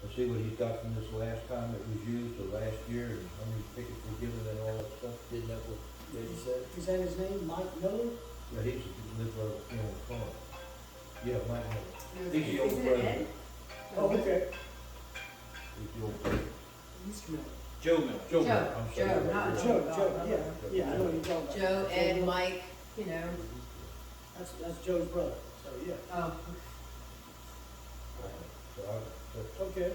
and see what he's got from this last time it was used, or last year, and how many tickets were given and all that stuff. Didn't that what Reggie said? Is that his name, Mike Miller? Yeah, he lives right on the farm. Yeah, Mike Miller. Is He's the old it president. Ed? Oh, okay. He's the old president. Mr. Miller. Joe Miller. Joe Joe, Miller, I'm sorry. Joe, not Joe, yeah, yeah, I know what you're talking about. Joe, Ed, Miller. Mike, you know, That's Joe's brother, so, yeah, oh, So okay.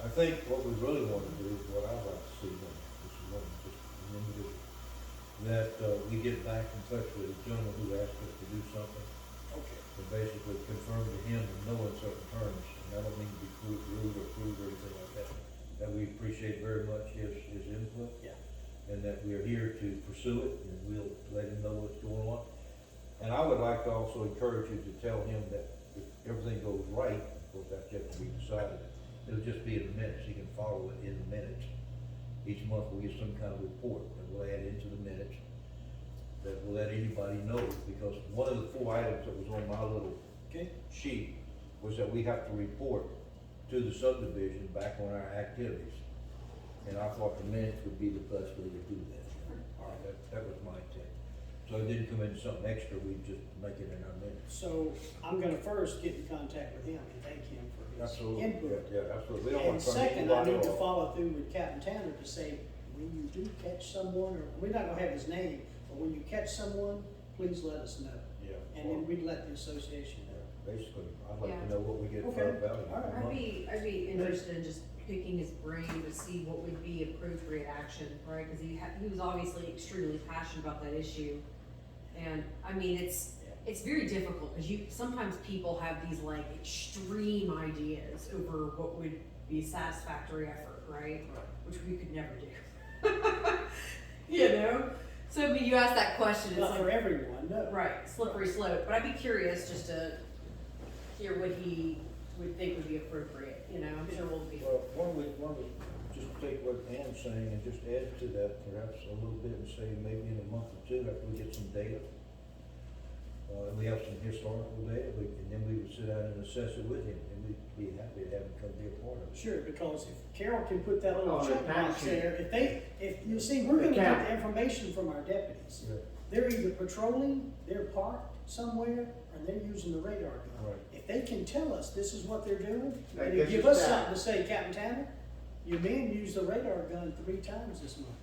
I think what we really want to do, what I'd like to see, then, this is one, just an individual, that, we get back in touch with the gentleman who asked us to do something, Okay. and basically confirm to him in no uncertain terms, and I don't mean to be rude or crude or anything like that, that we appreciate very much his input. Yeah. And that we are here to pursue it, and we'll let him know what's going on. And I would like to also encourage you to tell him that if everything goes right, of course, that's yet to be decided, it'll just be in the minutes, he can follow it in the minutes. Each month we'll get some kind of report that we'll add into the minutes, that will let anybody know, because one of the 4 items that was on my little Okay. sheet was that we have to report to the subdivision back on our activities. And I thought the minutes would be the best way to do that. All right, that was my intent. So it didn't come into something extra, we just make it in our minutes. So I'm gonna first get in contact with him and thank him for his Absolutely, input. yeah, absolutely. We don't And want to turn second, I anybody need to off. follow through with Captain Tanner to say, when you do catch someone, or, we're not gonna have his name, but when you catch someone, please let us know. Yeah. And then we'd let the association know. Basically, I'd like to Yeah. know what we get for Okay, our value. all right. I'd be interested in just picking his brain to see what would be appropriate action, right? Cause he was obviously extremely passionate about that issue. And, I mean, it's very difficult, cause sometimes people have these like extreme ideas over what would be satisfactory effort, right? Which we could never do. You know? So, I mean, you ask that question, it's Not for like, everyone, no. right, slippery slope, but I'd be curious just to hear what he would think would be appropriate, you know, I'm sure we'll be. Well, why don't we just take what Ann's saying and just add to that perhaps a little bit and say maybe in a month or two after we get some data. And we have some historical data, and then we would sit down and assess it with him, and we'd be happy to have him come be a part of it. Sure, because if Carol can put that little Oh, the check box timesheet. there, if you see, we're gonna get the information from our deputies. Yeah. They're either patrolling, they're parked somewhere, or they're using the radar gun. Right. If they can tell us this is what they're doing, That and gives give us us that. something to say, Captain Tanner, your men used the radar gun 3 times this month.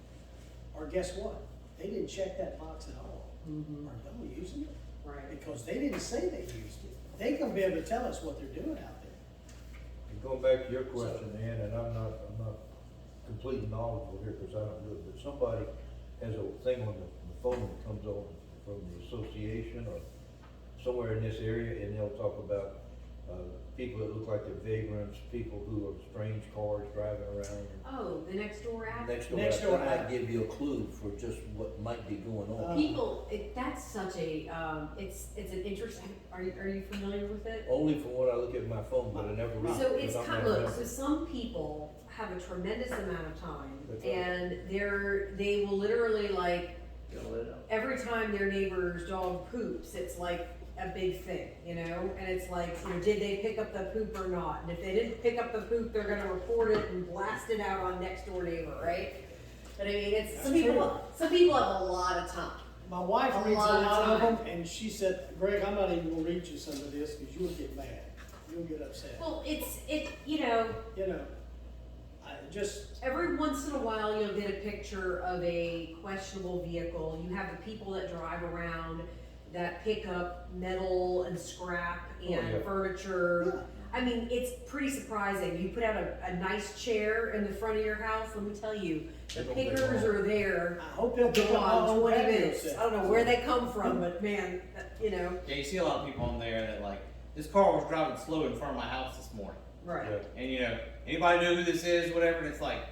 Or guess what? They didn't check that box at all. Mhm. Are y'all using it? Right. Because they didn't say they used it. They gonna be able to tell us what they're doing out there. And going back to your question, Ann, and I'm not completely knowledgeable here because I don't do it, but somebody has a thing on the phone that comes on from the association or somewhere in this area, and they'll talk about, people that look like they're vagrants, people who are strange cars driving around. Oh, the next door app? Next Next door, door that app. might give you a clue for just what might be going on. People, that's such a, it's an interesting, are you familiar with it? Only from what I look at my phone, but I never read. So it's because I'm kind not of, a look, so member. some people have a tremendous amount of time That's right. and they will literally like, Fill it up. every time their neighbor's dog poops, it's like a big thing, you know? And it's like, you know, did they pick up the poop or not? And if they didn't pick up the poop, they're gonna report it and blast it out on next door neighbor, right? But I mean, it's, some That's people have a lot of time. My wife A reads a lot of lot of time. them, and she said, Greg, I'm not even gonna read you some of this, because you'll get mad, you'll get upset. Well, you know, You know, I just, every once in a while, you'll get a picture of a questionable vehicle. You have the people that drive around that pick up metal and scrap and Oh, yeah. furniture. I mean, it's pretty surprising. You put out a nice chair in the front of your house, let me tell you, the They don't take pickers long. are there. I hope they'll pick up my Gone old 20 patio minutes. set. I don't know where they come from, but man, you know, Yeah, you see a lot of people on there that like, this car was driving slow in front of my house this morning. right. Yeah. And you know, anybody know who this is, whatever, and it's like,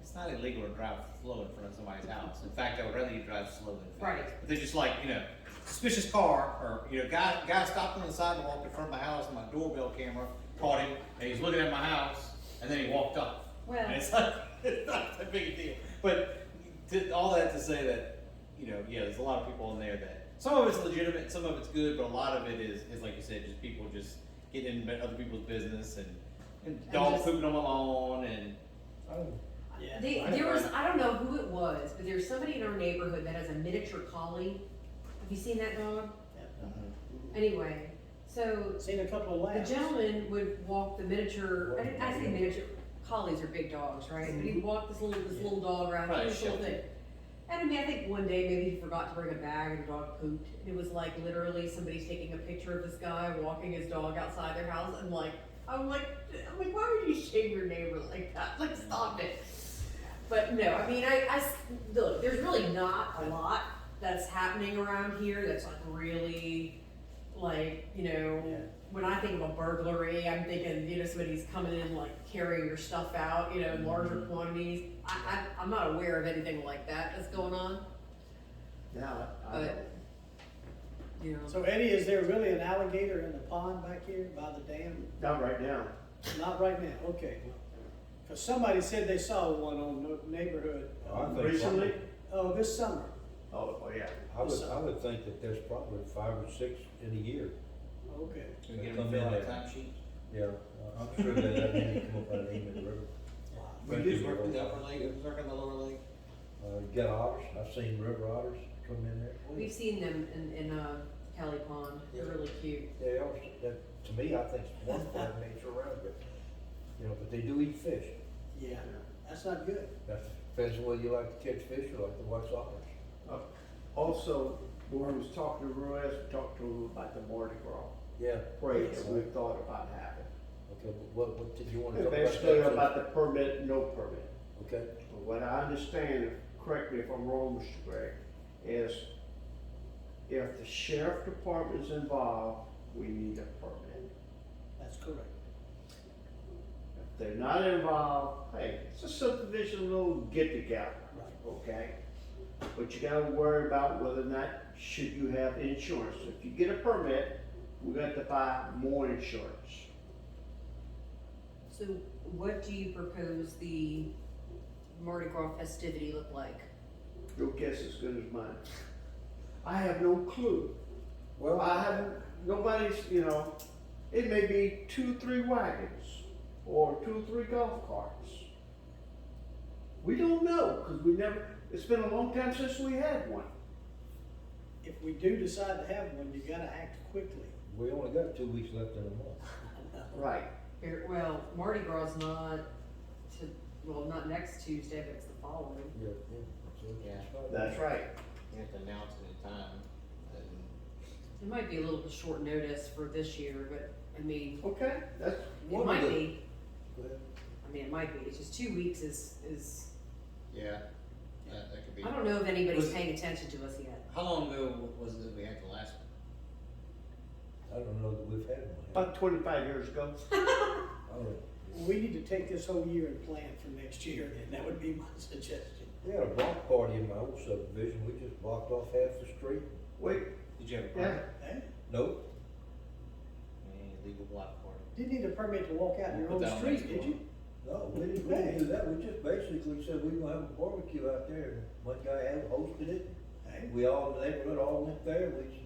it's not illegal to drive slow in front of somebody's house. In fact, I would rather you drive slow than fast. Right. But they're just like, you know, suspicious car, or, you know, guy stopped on the sidewalk in front of my house and my doorbell camera caught him, and he's looking at my house, and then he walked off. Well, And it's like, it's not that big a deal. But all that to say that, you know, yeah, there's a lot of people in there that, some of it's legitimate, some of it's good, but a lot of it is like you said, just people just getting in other people's business and And dog just- pooping on my lawn and, Oh, Yeah. There was, I don't know who it was, but there's somebody in our neighborhood that has a miniature collie. Have you seen that dog? Anyway, so Seen a couple of the labs. gentleman would walk the miniature, I say miniature, collies are big dogs, right? But he'd walk this little dog around, Probably this little shelter. thing. And I mean, I think one day maybe he forgot to bring a bag and the dog pooped. And it was like literally somebody's taking a picture of this guy walking his dog outside their house and I'm like, why would you shame your neighbor like that? Like, stop it. But no, I mean, look, there's really not a lot that's happening around here that's like really, like, you know, Yeah. when I think of a burglary, I'm thinking, you know, somebody's coming in like carrying your stuff out, you know, in larger quantities. I'm not aware of anything like that that's going on, Now, I but, don't. you know. So Eddie, is there really an alligator in the pond back here by the dam? Not right now. Not right now, okay. Cause somebody said they saw one on the neighborhood, I think Recently? oh, this summer. Oh, yeah. I would think that there's probably 5 or 6 in a year. Okay. can we get Come them to fill in out there. time sheets? Yeah, I'm sure that many come up out of the Emmett River. We just work in the upper lake, work in the lower lake. You got otters, I've seen river otters come in there. We've seen them in Kelly Pond, they're really cute. They are, that, to me, I think it's wonderful in nature around it, you know, but they do eat fish. Yeah, that's not good. That depends on whether you like to catch fish or like to watch otters. Also, when I was talking to Ruiz, we talked to him about the Mardi Gras Yeah. parade that we thought about having. Okay, but what did you want to talk about? Basically that? about the permit, no permit. Okay, What I understand, correct me if I'm wrong, Mr. Gregg, is if the sheriff department is involved, we need a permit. That's correct. If they're not involved, hey, it's a subdivision little get together, Right. okay? But you gotta worry about whether or not should you have insurance. If you get a permit, we got to buy more insurance. So what do you propose the Mardi Gras festivity look like? Your guess as good as mine. I have no clue. well, I haven't, nobody's, you know, it may be 2, 3 wagons or 2, 3 golf carts. We don't know, cause we never, it's been a long time since we had one. If we do decide to have one, you gotta act quickly. we only got 2 weeks left in the month. Right. Well, Mardi Gras is not not next Tuesday, but it's the following. Yeah, That's right. You have to announce it in time. And It might be a little bit short notice for this year, but I mean, Okay, that's, it One of might the- be. Go ahead. I mean, it might be. It's just 2 weeks is, yeah, that could be. I don't know if anybody's Was- paying attention to us yet. How long ago was it that we had the last one? I don't know that we've had one. about 25 years ago. Oh, We need to take this whole year and plan for next year, then that would be my suggestion. we had a block party in my old subdivision, we just blocked off half the street. Wait, Did you have a yeah, permit? Eh? Nope, Any legal block party? Didn't need a permit to walk out in your We'll own put that on street, next did you? no, we didn't do that, we just basically said we were gonna have a barbecue out there, and one guy had hosted it. Eh? We all, in the neighborhood all went there, we,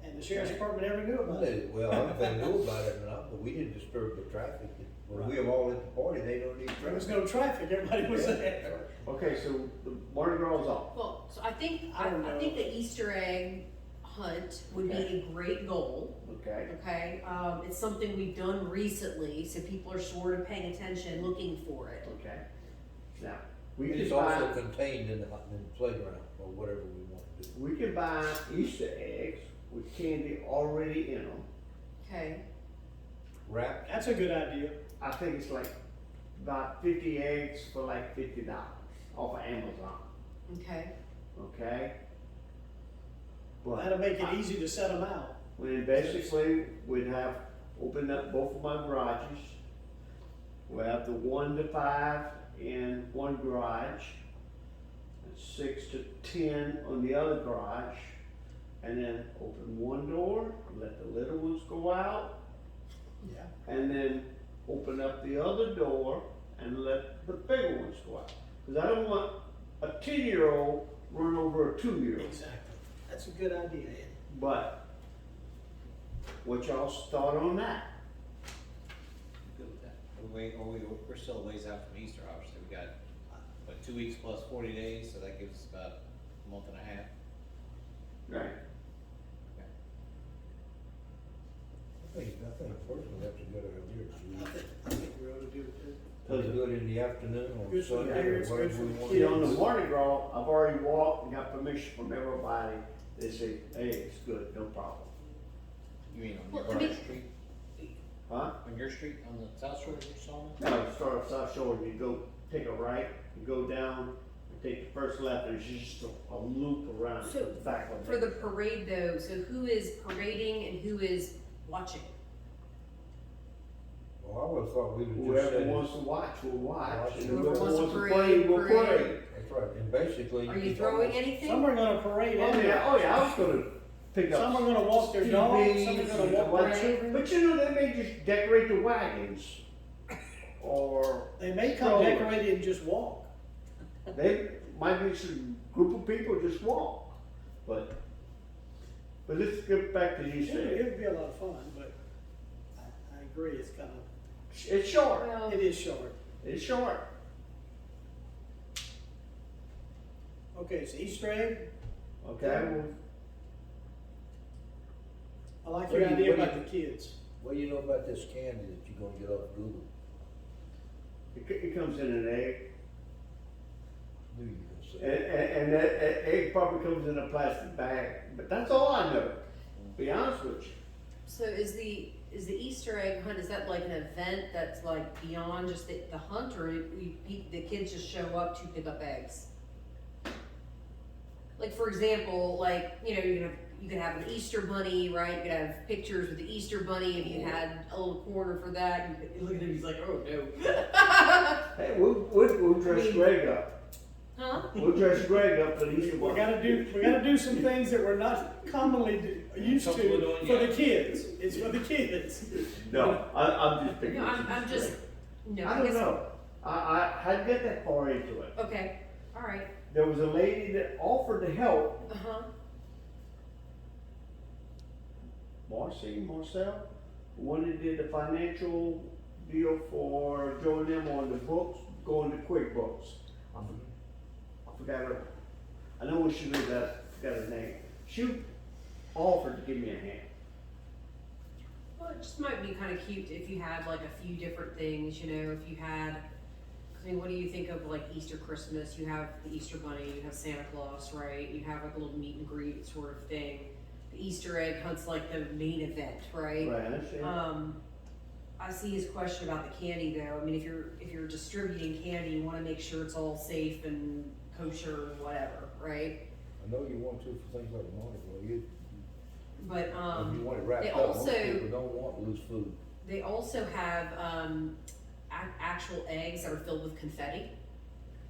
And the sheriff's department never knew about it. well, I don't know if they knew about it or not, but we didn't disturb the traffic. When we were all at the party, they don't need There was traffic. no traffic, everybody was Yeah. there. okay, so the Mardi Gras is off. Well, so I think, I don't I know. think the Easter egg hunt would be Okay. a great goal. Okay, Okay, it's something we've done recently, so people are sort of paying attention, looking for it. okay. Now, we It's can also buy, contained in the playground, or whatever we want to do. we can buy Easter eggs with candy already in them. Okay, Wrap, That's a good idea. I think it's like about 50 eggs for like $50 off of Amazon, okay, okay? But That'll make it easy to set them out. when basically we'd have opened up both of my garages. We'll have the 1 to 5 in one garage, and 6 to 10 on the other garage, and then open one door, let the little ones go out, Yeah. and then open up the other door and let the bigger ones go out. Cause I don't want a 10-year-old run over a 2-year-old. Exactly. That's a good idea, Ed. But, what y'all's thought on that? Good with that. we're still a ways out from Easter, obviously, we got, 2 weeks plus 40 days, so that gives us about a month and a half. Right. I think personally that's a good idea. I think we ought to do it too. Let's do it in the afternoon or Good for Sunday or parents, good whatever for we want. See, on the Mardi Gras, I've already walked and got permission from everybody. They say, hey, it's good, no problem. You mean on Well, your I mean- street? Huh? On your street, on the south shore of your sawmill? No, you start at South Shore, you go, take a right, you go down, you take the first left, and it's just a loop around So, the back of For the parade though, so who is parading and who is watching? Well, I would've thought we would just Whoever say, wants to watch will watch, and Whoever whoever wants to wants to parade, play will parade. play. that's right, and basically. Are you it's throwing almost- anything? Some are gonna parade Oh anyway. yeah, I was gonna pick up. Some are gonna walk their dogs, some are gonna walk their TVs, children. But you know, they may just decorate the wagons, or They may come Strollers. decorated and just walk. they might be some group of people just walk. But let's get back to these It things. would be a lot of fun, but I agree, it's kind of, It's short, Well, it is short. it's short. Okay, so Easter egg, Okay, well, I like What your do you- idea what do about the kids. What do you know about this candy that you're gonna get off Google? it comes in an egg, Knew you were gonna say. and that egg probably comes in a plastic bag, but that's all I know, to be honest with you. So is the Easter egg hunt, is that like an event that's like beyond just the hunt, or the kids just show up to pick up eggs? Like, for example, like, you know, you could have an Easter bunny, right? You could have pictures with the Easter bunny, if you had a little corner for that, you could look at him, he's like, oh no. Hey, we'll dress mean- Greg up. Huh? We'll dress Greg up for the Easter We bunny. gotta do some things that we're not commonly used to Comfortable doing, for yeah. the kids. It's for the kids. No, I'm just picking. No, I'm just, no, I I don't guess, know. I hadn't get that far into it. okay, alright, There was a lady that offered to help, uh-huh, Marcel, the one that did the financial deal for joining them on the books, going to QuickBooks. I forgot her. I know where she lives at, forgot her name. She offered to give me a hand. well, it just might be kinda cute if you had like a few different things, you know, if you had, I mean, what do you think of like Easter, Christmas? You have the Easter bunny, you have Santa Claus, right? You have like a little meet and greet sort of thing. The Easter egg hunt's like the main event, right? Right, I understand. I see his question about the candy though. I mean, if you're distributing candy, you wanna make sure it's all safe and kosher and whatever, right? I know you want to for things like Mardi Gras, But, if you want it they wrapped up, most also- people don't want loose food. they also have, actual eggs that are filled with confetti.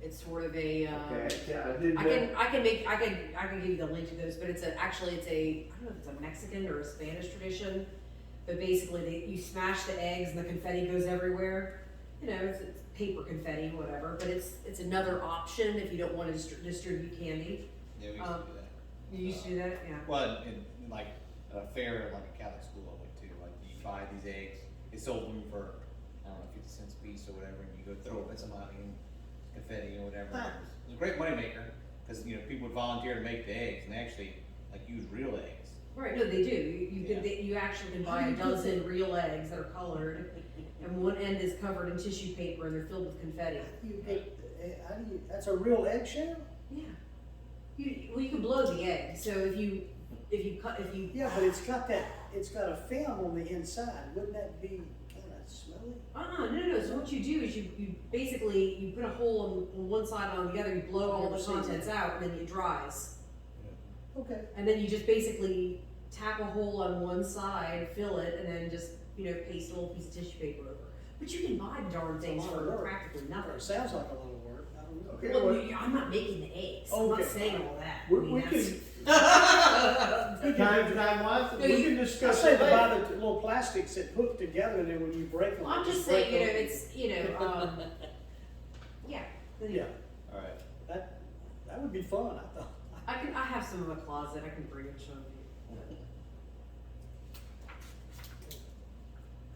It's sort of a, Okay, yeah, I did I that. can give you the link to those, but it's actually it's a, I don't know if it's a Mexican or a Spanish tradition, but basically you smash the eggs and the confetti goes everywhere. You know, it's paper confetti, whatever, but it's another option if you don't want to distribute candy. Yeah, we used to do that. You used to do that, yeah. Well, in like a fair, like a Catholic school I went to, like you buy these eggs, they sold them for, I don't know, 50 cents a piece or whatever, and you go throw it at somebody and confetti or whatever. Ah. It was a great moneymaker, because, you know, people would volunteer to make the eggs, and they actually, like, use real eggs. Right, no, they do. You actually can buy a dozen real eggs that are colored, and one end is covered in tissue paper and they're filled with confetti. That's a real eggshell? Yeah. You can blow the egg, so if you Yeah, but it's got a film on the inside. Wouldn't that be kinda smelly? no, so what you do is you basically, you put a hole on one side and on the other, you blow all the contents out, and then it dries. Okay. And then you just basically tap a hole on one side, fill it, and then just, paste a little piece of tissue paper over. But you can buy the darn things It's a lot of for work. practically It nothing. sounds like a lot of work. I don't know. Okay, Well, well, I'm not making the eggs, I'm not Okay. saying all that. I we mean, can, that's- time-wise, No, we you- can I discuss say it to later. buy the little plastics that hook together, and then when you break them. I'm just break saying, them. it's, yeah. Yeah, Alright. that would be fun, I thought. I have some in my closet, I can bring it, show you.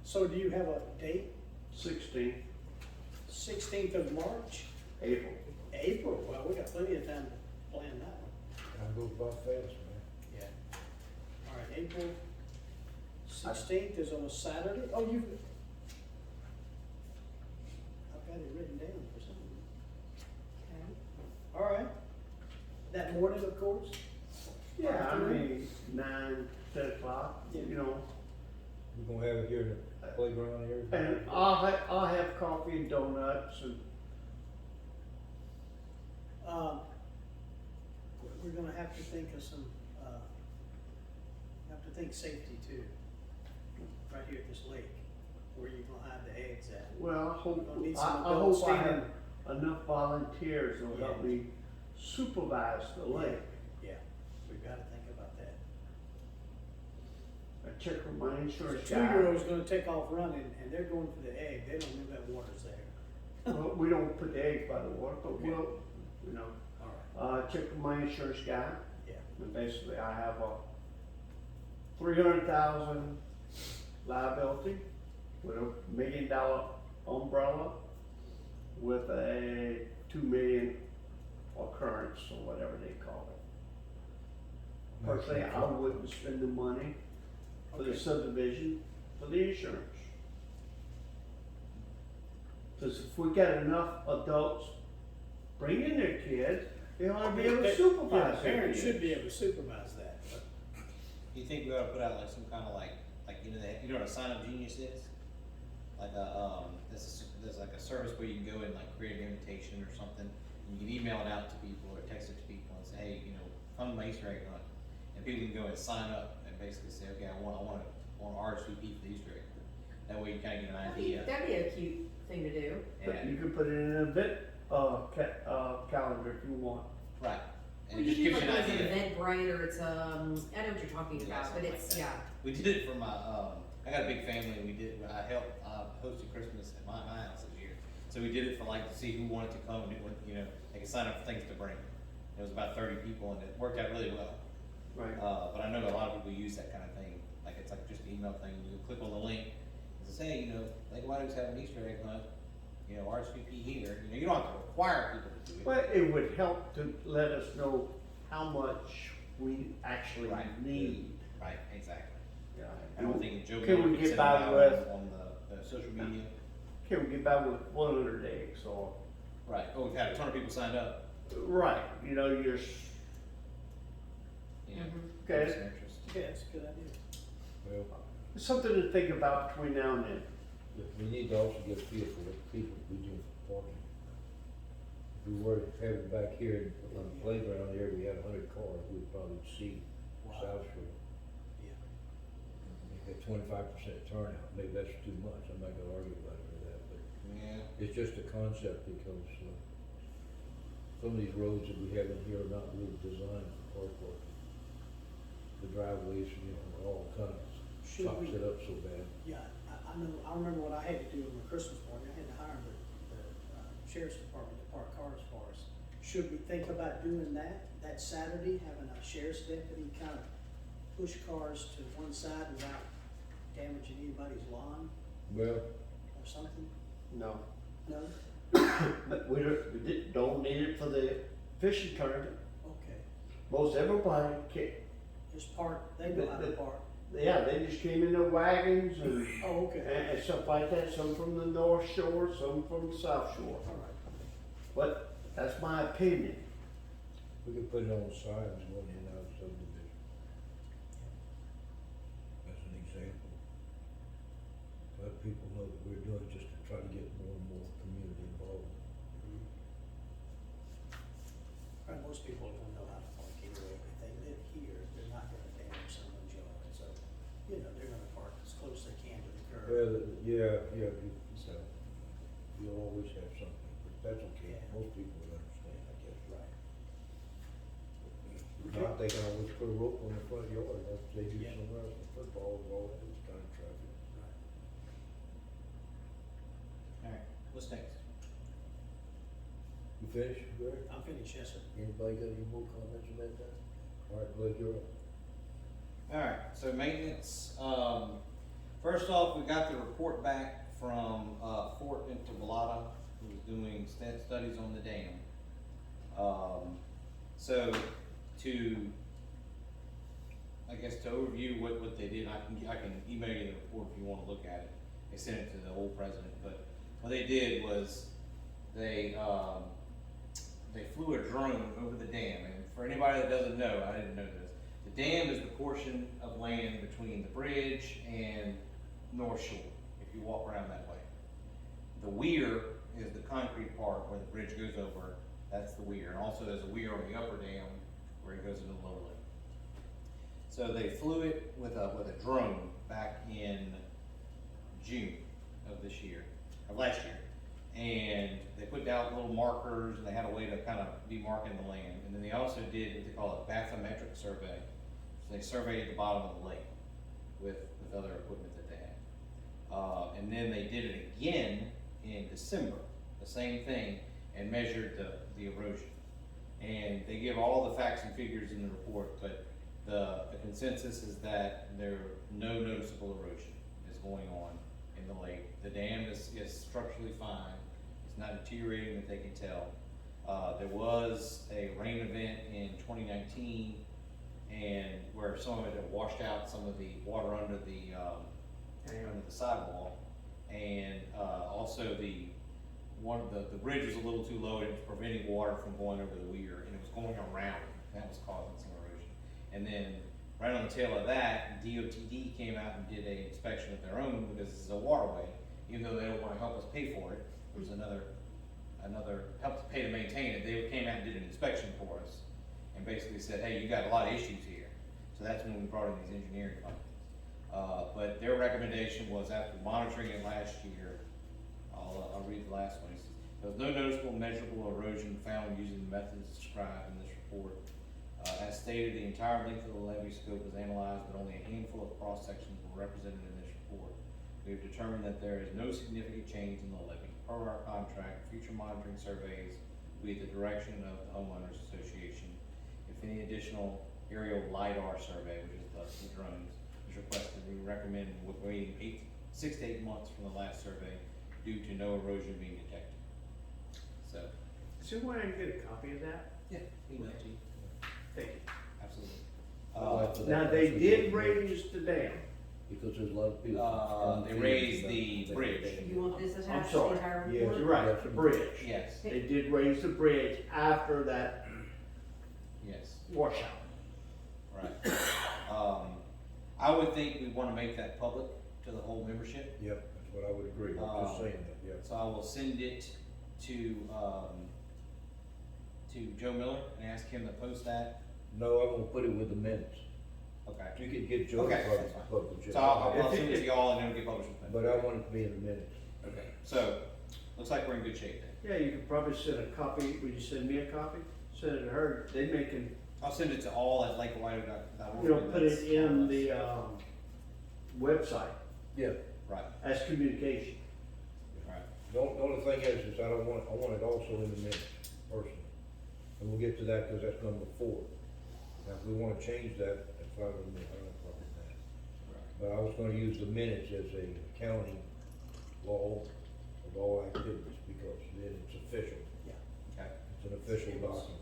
So do you have a date 16th of March, April. April, well, we got plenty of time to plan that one. Time goes by fast, man. Yeah. All right, April 16th is on a Saturday. Oh, I've got it written down for some reason. Okay. All right. That morning, of course. Yeah, I mean, 9, 10 o'clock, Yeah. you know. We're gonna have it here in the playground and everything. And I'll have coffee and donuts and, We're gonna have to think of some, have to think safety too. Right here at this lake, where you're gonna have the eggs at. well, I hope, Gonna need I some I adults hope I have standing. enough volunteers that'll help Yeah. me supervise the lake. Yeah, we've gotta think about that. I check with my The insurance guy. 2-year-old's gonna take off running and they're going for the egg, they don't know that water's there. Well, we don't put the eggs by the water, but Okay. we'll, you know, All right, check with my insurance guy. yeah, And basically, I have a 300,000 liability with a $1 million umbrella with a 2 million occurrence or whatever they call it. Personally, I wouldn't spend the money for the Okay. subdivision for the insurance. Cause if we got enough adults bringing their kids, they ought to be able to Yeah, supervise their parents should kids. be able to supervise that, but Do you think we ought to put out like some kind of like, you know what a sign up genius is? Like there's like a service where you can go and like create an invitation or something, and you can email it out to people or text it to people and say, hey, come to my Easter egg hunt. And people can go and sign up and basically say, okay, I want RSVP for the Easter egg hunt. That way you kinda get an idea. That'd be a cute thing to do. But And, you can put it in an event, calendar if you want. right, and Well, it just you gives do you an like an idea. Eventbrite, or it's, I know what you're talking Yeah, about, but something it's, like yeah. that. We did it for my, I got a big family, and I hosted Christmas at my house this year. So we did it for like, to see who wanted to come and they could sign up for things to bring. It was about 30 people, and it worked out really well. Right. But I know that a lot of people use that kind of thing, like it's like just an email thing, you click on the link, and say, hey, Lake Whiting's having an Easter egg hunt, RSVP here, you don't have to require people to do it. But it would help to let us know how much we actually Right. need. Right, exactly. Yeah. I don't think Joe Can we Miller get could send by them out with- on the social media. Can we get by with 100 eggs or, Right, we've had a ton of people signed up, right, you're, Mhm. Okay. some interest. yeah, it's a good idea. Well, it's something to think about between now and then. we need to also get a feel for what people we do for parking. If we were to have it back here on the playground here, we had 100 cars, we'd probably see Wow. South Shore. Yeah. Make that 25% turnout, maybe that's too much, I'm not gonna argue about it or that, but Yeah. it's just a concept because, some of these roads that we have in here are not really designed for car parking. The driveways, are all kind of Should chops we- it up so bad. Yeah, I know, I remember what I had to do on my Christmas party, I had to hire the sheriff's department to park cars for us. Should we think about doing that Saturday, having a sheriff's deputy kind of push cars to one side without damaging anybody's lawn Well, or something? No. No? But we don't need it for the fishing tournament. Okay, Most everybody can, just park, they know how to park. yeah, they just came in their wagons and, Oh, okay, and stuff like that, some from the North Shore, some from the South Shore. all right. But that's my opinion. we could put it on the signs going in and out of subdivision. As an example. Let people know that we're doing just to try to get more and more community involved. Right, most people don't know how to park anyway, if they live here, they're not gonna damage someone's yard, so, they're gonna park as close as they can to the curb. Well, so, you'll always have something, but that's okay, Yeah. most people would understand, I guess. Right. If not, they can always put a rope on the front yard, like they do Yeah. somewhere else, with football and all that kind of traffic. Right. Alright, what's next? You finished, Greg? I'm finished, yes, sir. Anybody got any more comments about that? All right, Blake, you're up. Alright, so maintenance, first off, we got the report back from, Fort Intibalata, who was doing studies on the dam. So to, I guess to overview what they did, I can email you the report if you wanna look at it. They sent it to the old president, but what they did was they flew a drone over the dam, and for anybody that doesn't know, I didn't know this, the dam is the portion of land between the bridge and North Shore, if you walk around that way. The weir is the concrete part where the bridge goes over, that's the weir, and also there's a weir on the upper dam where it goes into the lower lake. So they flew it with a drone back in June of this year, of last year. And they put out little markers, and they had a way to kind of demarking the land. And then they also did what they call a bathymetric survey. So they surveyed the bottom of the lake with other equipment that they had. And then they did it again in December, the same thing, and measured the erosion. And they give all the facts and figures in the report, but the consensus is that there no noticeable erosion is going on in the lake. The dam is structurally fine. It's not deteriorating that they can tell. There was a rain event in 2019, and where some of it had washed out some of the water under the sidewall, and also the bridge was a little too low, and it was preventing water from going over the weir, and it was going around. That was causing some erosion. And then right on the tail of that, DOTD came out and did an inspection of their own, because this is a waterway. Even though they don't wanna help us pay for it, there was another help to pay to maintain it, they came out and did an inspection for us, and basically said, hey, you got a lot of issues here. So that's when we brought in these engineering companies. But their recommendation was, after monitoring it last year, I'll read the last one. It says, there was no noticeable measurable erosion found using the methods described in this report. As stated, the entire length of the levee scope was analyzed, but only a handful of cross sections were represented in this report. We have determined that there is no significant change in the levee. Per our contract, future monitoring surveys will be at the direction of the homeowners association. If any additional aerial LiDAR survey, which is the drones, is requested, we recommend waiting 6 to 8 months from the last survey due to no erosion being detected. So, Is there one I can get a copy of that? yeah, email to you. Thank you. Absolutely. Now, they did raise the dam. Because there's a lot of people. They raised the bridge. You want this I'm attached to the sorry. entire Yeah, report? You're right, the bridge. Yes, They did raise the bridge after that yes, washout. right. I would think we wanna make that public to the whole membership. Yep, that's what I would agree, I'm just saying that, yeah. So I will send it to Joe Miller and ask him to post that. No, I'm gonna put it with the minutes. Okay. You can get Joe Okay, to that's fine. publish it. So I'll send it to y'all and then it'll get published. with But them. I want it to be in the minutes. Okay, so, looks like we're in good shape then. Yeah, you could probably send a copy, would you send me a copy? Send it to her, they can, I'll send it to all at lakehawaiian.org. you know, put it in the, website Yeah, Right, as communication. right. the only thing is I want it also in the minutes, personally. And we'll get to that, cause that's number 4. Now, if we wanna change that, that's fine with me, I don't have a problem with that. But I was gonna use the minutes as a county law of all activities, because then it's official. Okay. It's an official document,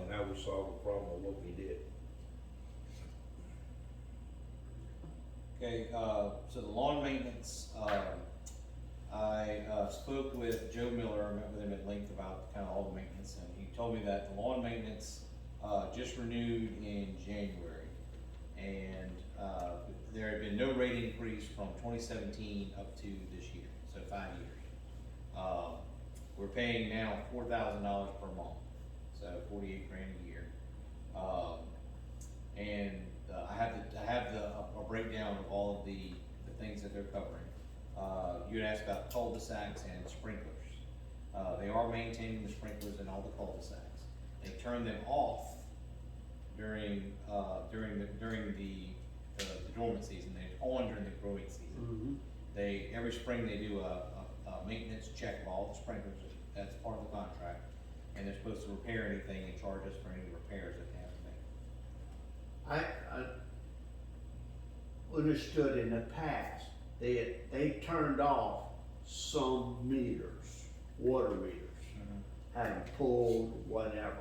and that would solve the problem of what we did. Okay, so the lawn maintenance, I spoke with Joe Miller, I met with him at length about kind of all the maintenance, and he told me that the lawn maintenance, just renewed in January. And, there had been no rate increase from 2017 up to this year, so 5 years. We're paying now $4,000 per month, so $48,000 a year. And I have a breakdown of all of the things that they're covering. You had asked about cul-de-sacs and sprinklers. They are maintaining the sprinklers in all the cul-de-sacs. They turn them off during the dormant season. They're on during the growing season. Every spring they do a maintenance check of all the sprinklers. That's part of the contract, and they're supposed to repair anything and charge us for any repairs that they have to make. I understood in the past they turned off some meters, water meters, had them pulled, whatever,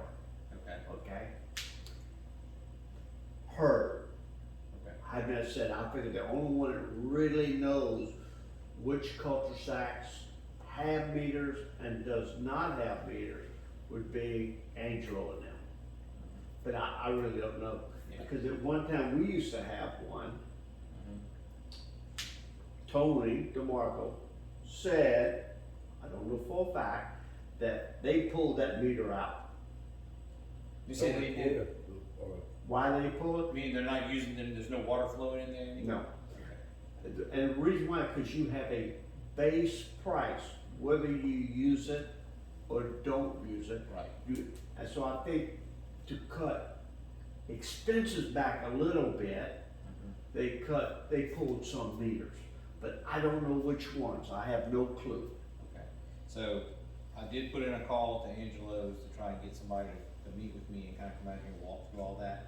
Okay, okay? Heard, okay, I just said, I figure the only one that really knows which cul-de-sacs have meters and does not have meters would be Angelo and them. But I really don't know, Yeah. because at one time, we used to have one, mhm, Tony DeMarco said, I don't know for a fact, that they pulled that meter out. you say they did, Or Why they pull I it? mean, they're not using them, there's no water flowing in there anymore? No. Okay. And the reason why, because you have a base price, whether you use it or don't use it. Right, And so I think to cut expenses back a little bit, mhm, they pulled some meters. But I don't know which ones, I have no clue. okay. So, I did put in a call to Angelo's to try and get somebody to meet with me and kind of come out here and walk through all that.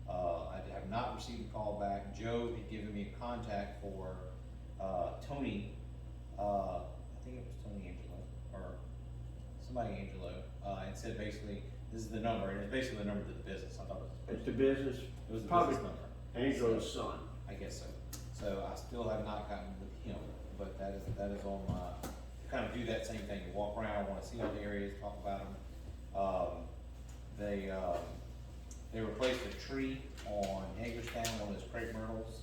I have not received a call back. Joe had given me a contact for, Tony, I think it was Tony Angelo, or somebody Angelo, and said basically, this is the number, and it's basically the number to the business. I thought it was. It's the business, It was the probably business number. Angelo's son. I guess so. So I still have not gotten with him, but that is on my, kind of do that same thing, you walk around, wanna see all the areas, talk about them. They replaced a tree on Hagerstown, one of those crepe myrtles,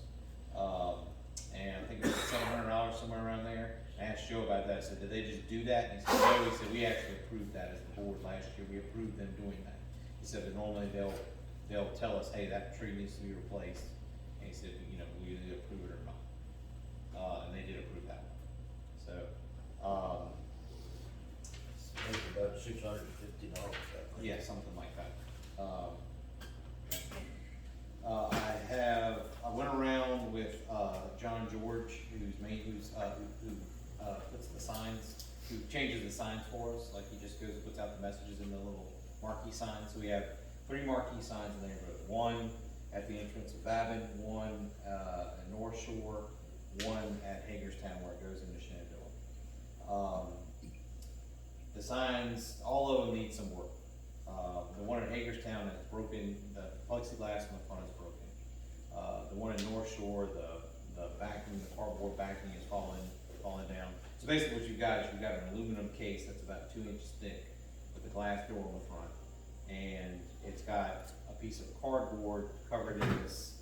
and I think it was $700, somewhere around there. I asked Joe about that, I said, did they just do that? And he said, no, he said, we actually approved that as the board last year, we approved them doing that. He said that normally they'll tell us, hey, that tree needs to be replaced, and he said, you know, we either approve it or not. And they did approve that one, so, it's about $650. yeah, something like that. I went around with, John George, who puts the signs, who changes the signs for us, like he just goes and puts out the messages in the little marquee signs. So we have 3 marquee signs in the neighborhood, one at the entrance of Babin, one, at North Shore, one at Hagerstown where it goes into Shenandoah. The signs, all of them need some work. The one at Hagerstown is broken, the plexiglass on the front is broken. The one in North Shore, the backing, the cardboard backing is falling down. So basically what you've got is you've got an aluminum case that's about 2 inches thick with a glass door on the front. And it's got a piece of cardboard covered in this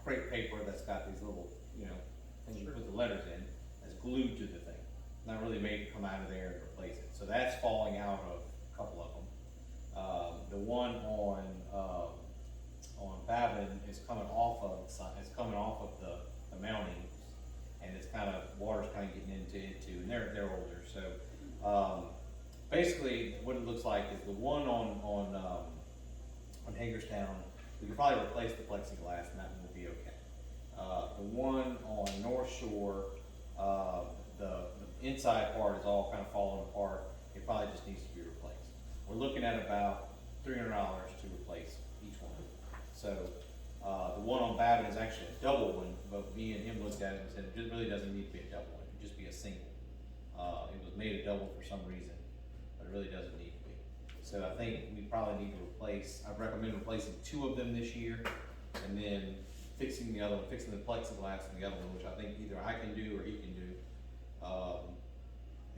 crepe paper that's got these little, you know, things you put the letters in, that's glued to the thing. Not really made to come out of there and replace it. So that's falling out of a couple of them. The one on Babin is coming off of the mounting, and it's kind of, water's kind of getting into, and they're older, so, basically, what it looks like is the one on Hagerstown, we could probably replace the plexiglass and that one will be okay. The one on North Shore, the inside part is all kind of falling apart, it probably just needs to be replaced. We're looking at about $300 to replace each one. So, the one on Babin is actually a double one, but me and him looked at it and said, it really doesn't need to be a double one, it could just be a single. It was made a double for some reason, but it really doesn't need to be. So I think we probably need to replace, I recommend replacing 2 of them this year, and then fixing the plexiglass in the other one, which I think either I can do or he can do.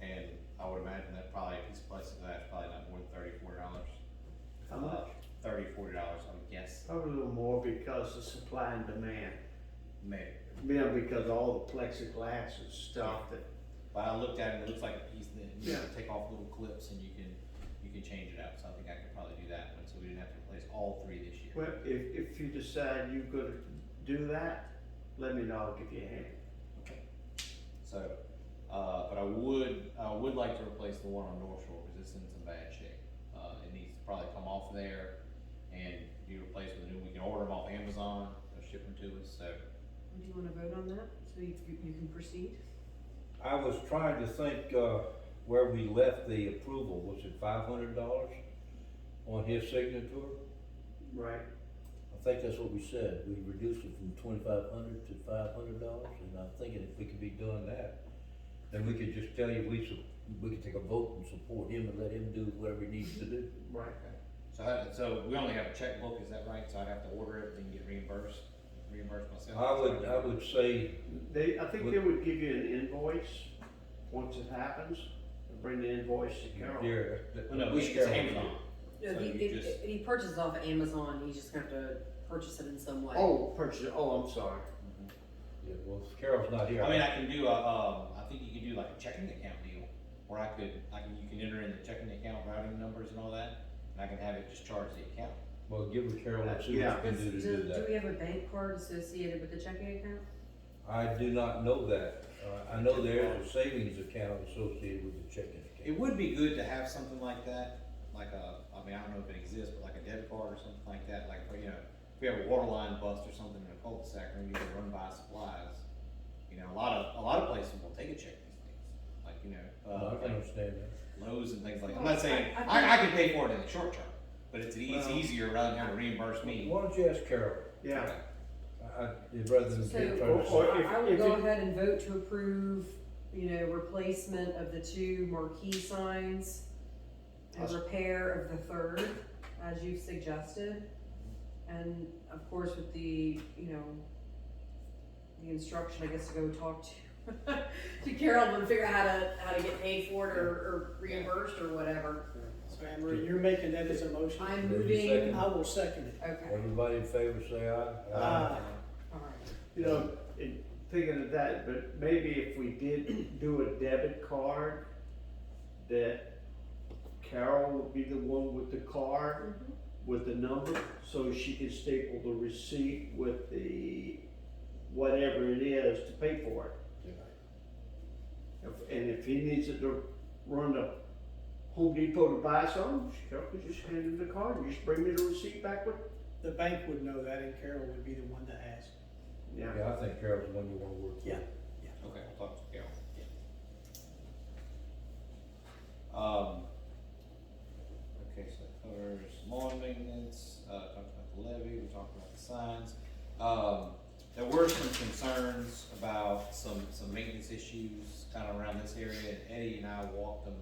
And I would imagine that probably a piece of plexiglass, probably not more than $30-$40. How much? $30-$40, I would guess, Probably a little more because of supply and demand. maybe. Yeah, because all the plexiglass and stuff that, But I looked at it, it looks like a piece that you Yeah. can take off little clips and you can change it out, so I think I could probably do that one, so we didn't have to replace all 3 this year. well, if you decide you're gonna do that, let me know, I'll give you a hand. Okay. So, but I would like to replace the one on North Shore, cause it's in some bad shape. It needs to probably come off there and be replaced with a new, we can order them off Amazon, they'll ship them to us, so. Do you wanna vote on that, so you can proceed? I was trying to think, where we left the approval, was it $500 on his signature? Right. I think that's what we said, we reduced it from $2,500 to $500, and I'm thinking if we could be doing that, then we could just tell you, we could take a vote and support him and let him do whatever he needs to do. Right. So we only have a checkbook, is that right? So I'd have to order it and get reimbursed myself? I would say, I think they would give you an invoice once it happens, and bring the invoice to Carol. No, which it's Carol? Amazon. No, So he, you just- if he purchases off of Amazon, he's just gonna have to purchase it in some way. Oh, purchase, I'm sorry. Yeah, well, Carol's not here. I mean, I can do I think you can do like a checking account deal, where you can enter in the checking account routing numbers and all that, and I can have it just charge the account. Well, give it to Carol and see Yeah. what she can do to do Do that. we have a bank card associated with the checking account? I do not know that. I know there's a savings account associated with the checking It account. would be good to have something like that, like I mean, I don't know if it exists, but like a debit card or something like that, like, for, you know, if we have a water line bust or something in a cul-de-sac, maybe you can run by supplies. You know, a lot of places will take a check these days, like, you know, I can like understand that. Lowe's and things like that. I'm Well, not saying, I I can pay for it in the short term, but it's Well- easier rather than having to reimburse me. Why don't you ask Carol? Yeah. Rather than So, trying to Or say. if- I would if go it- ahead and vote to approve, you know, replacement of the 2 marquee signs and Awesome. repair of the 3rd, as you've suggested. And of course, with the, you know, the instruction, I guess, to go talk to Carol and figure out how to get paid for it or reimbursed or whatever. So Anne Marie, you're making that as a motion? I'm There's a moving, second. I will second it. okay, Everybody in favor, say aye. Aye. alright. You know, in thinking of that, but maybe if we did do a debit card, that Carol would be the one with the card, with the number, so she can staple the receipt with the, whatever it is to pay for it. And if he needs it to run to Home Depot to buy something, Carol could just hand him the card, and just bring me the receipt back with, The bank would know that and Carol would be the one to ask. yeah. Yeah, I think Carol's the one you wanna work with. Yeah. Okay, I'll talk to Carol. Okay, so that covers lawn maintenance, talked about the levy, we talked about the signs. There were some concerns about some maintenance issues kind of around this area, and Eddie and I walked them,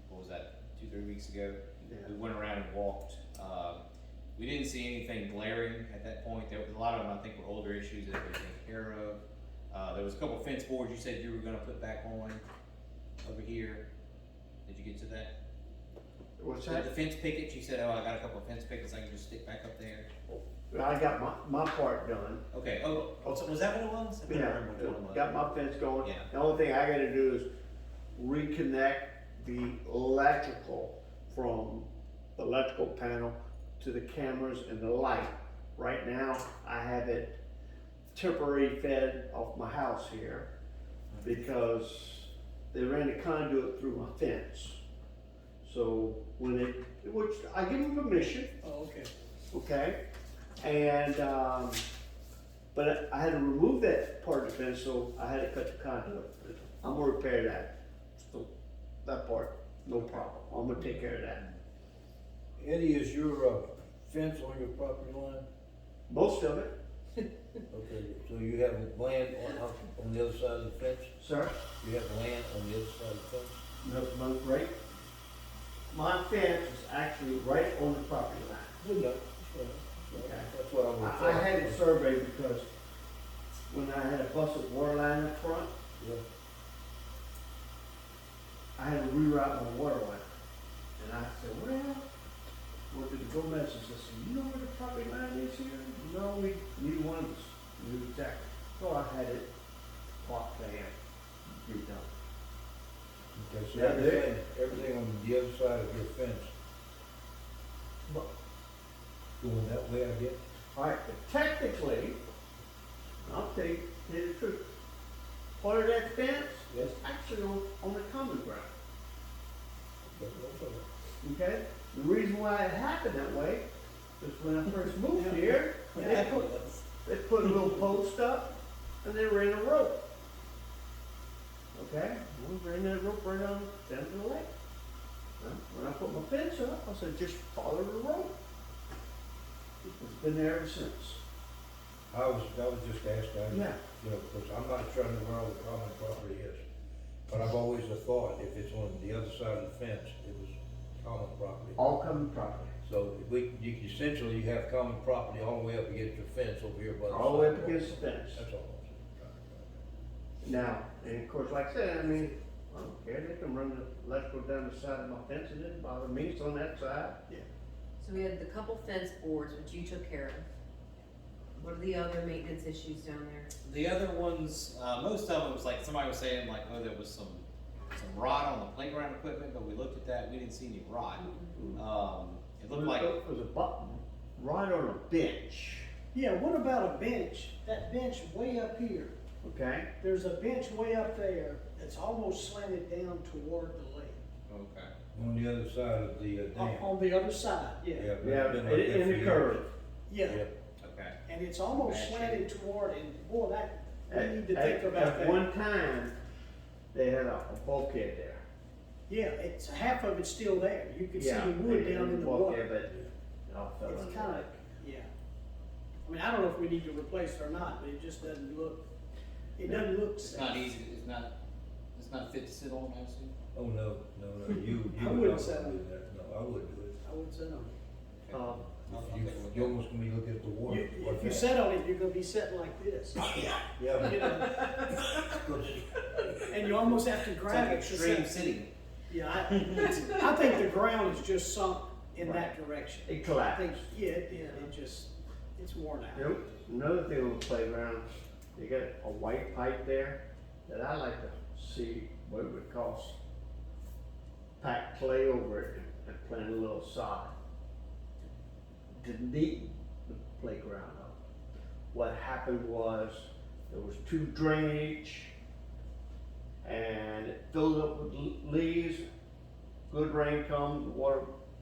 what was that, 2-3 weeks ago? We went around and walked, we didn't see anything glaring at that point, there was, a lot of them, I think, were older issues that we taken care of. There was a couple fence boards you said you were gonna put back on over here, did you get to that? What's The that? fence pickets, you said, oh, I got a couple of fence pickets I can just stick back up there. I got my part done. Okay, so was that what it was? I couldn't remember which one it was. Got my fence going. Yeah. The only thing I gotta do is reconnect the electrical from the electrical panel to the cameras and the light. Right now, I have it temporary fed off my house here because they ran the conduit through my fence. So which I give them permission, Oh, okay. okay? And, but I had to remove that part of the fence, so I had to cut the conduit. I'm gonna repair that. So that part, no problem. I'm gonna take care of that. Eddie, is your, fence on your property line? Most of it, Okay, so you have land on the other side of the fence? sir. You have land on the other side of the fence? No, right. My fence is actually right on the property line. Good enough. That's what I was. I had it surveyed because when I had a busted water line up front, Yeah. I had to reroute my water line. And I said, well, what did the Gomez's? I said, you know where the property line is here? No, neither one of us knew exactly. So I had it plot plan redone. Okay, so Yeah, everything on the other side of your fence But, going that way, I guess? all right, but technically, I'll tell you the truth. Part of that fence Yes. is actually on the common ground, Okay, that's all right. okay? The reason why it happened that way is when I first moved here, they put a little post up and they ran a rope. Okay, we ran that rope right on down to the lake. When I put my fence up, I said, just follow the rope. It's been there ever since. I was just asking, Yeah. you know, because I'm not sure where all the common property is. But I've always thought if it's on the other side of the fence, it was common property. All common property. So if you essentially, you have common property all the way up against your fence over here by the. All the way up sidewalk. against the fence. That's all. Now, and of course, like I said, I mean, I don't care, they can run the electrical down the side of my fence, it didn't bother me, it's on that side. So we had the couple fence boards, which you took care of. What are the other maintenance issues down there? The other ones, most of them was like, somebody was saying like, oh, there was some rot on the playground equipment, but we looked at that, we didn't see any rot. It looked like, It was a button, right on a bench, Yeah, what about a bench? That bench way up here, okay? there's a bench way up there that's almost slanted down toward the lake. okay, On the other side of the dam. On the other side, yeah. Yeah, but Yeah, it's been like that in for the years. curve. Yeah, okay. and it's almost Bad slanted toward, and boy, that, we need to At- think about At that. one time, they had a bulkhead there. Yeah, it's, half of it's still there. You could see Yeah, the wood it down was in the bulkhead, water. but it all fell It's into kinda, lake. yeah. I mean, I don't know if we need to replace it or not, but it just doesn't look, it doesn't look It's safe. not easy, it's not fit to sit on, I assume? Oh, no, you I would wouldn't not settle. do that, no, I wouldn't do it. I would sit on I'll You, take a look you at it. almost gonna be looking at the it. water. If you sit on it, you're gonna be sitting like this. Yeah, but You know, and you almost have to It's grab like it to extreme sit. sitting. Yeah, I think the ground is just sunk in that direction. It I collapsed. think, yeah, it just, it's worn out. Yep. Another thing on the playground, they got a white pipe there that I like to see what it would cost. Pack clay over it and plant a little sod to neaten the playground up. What happened was, there was too drainage and it filled up with leaves. Good rain come, the water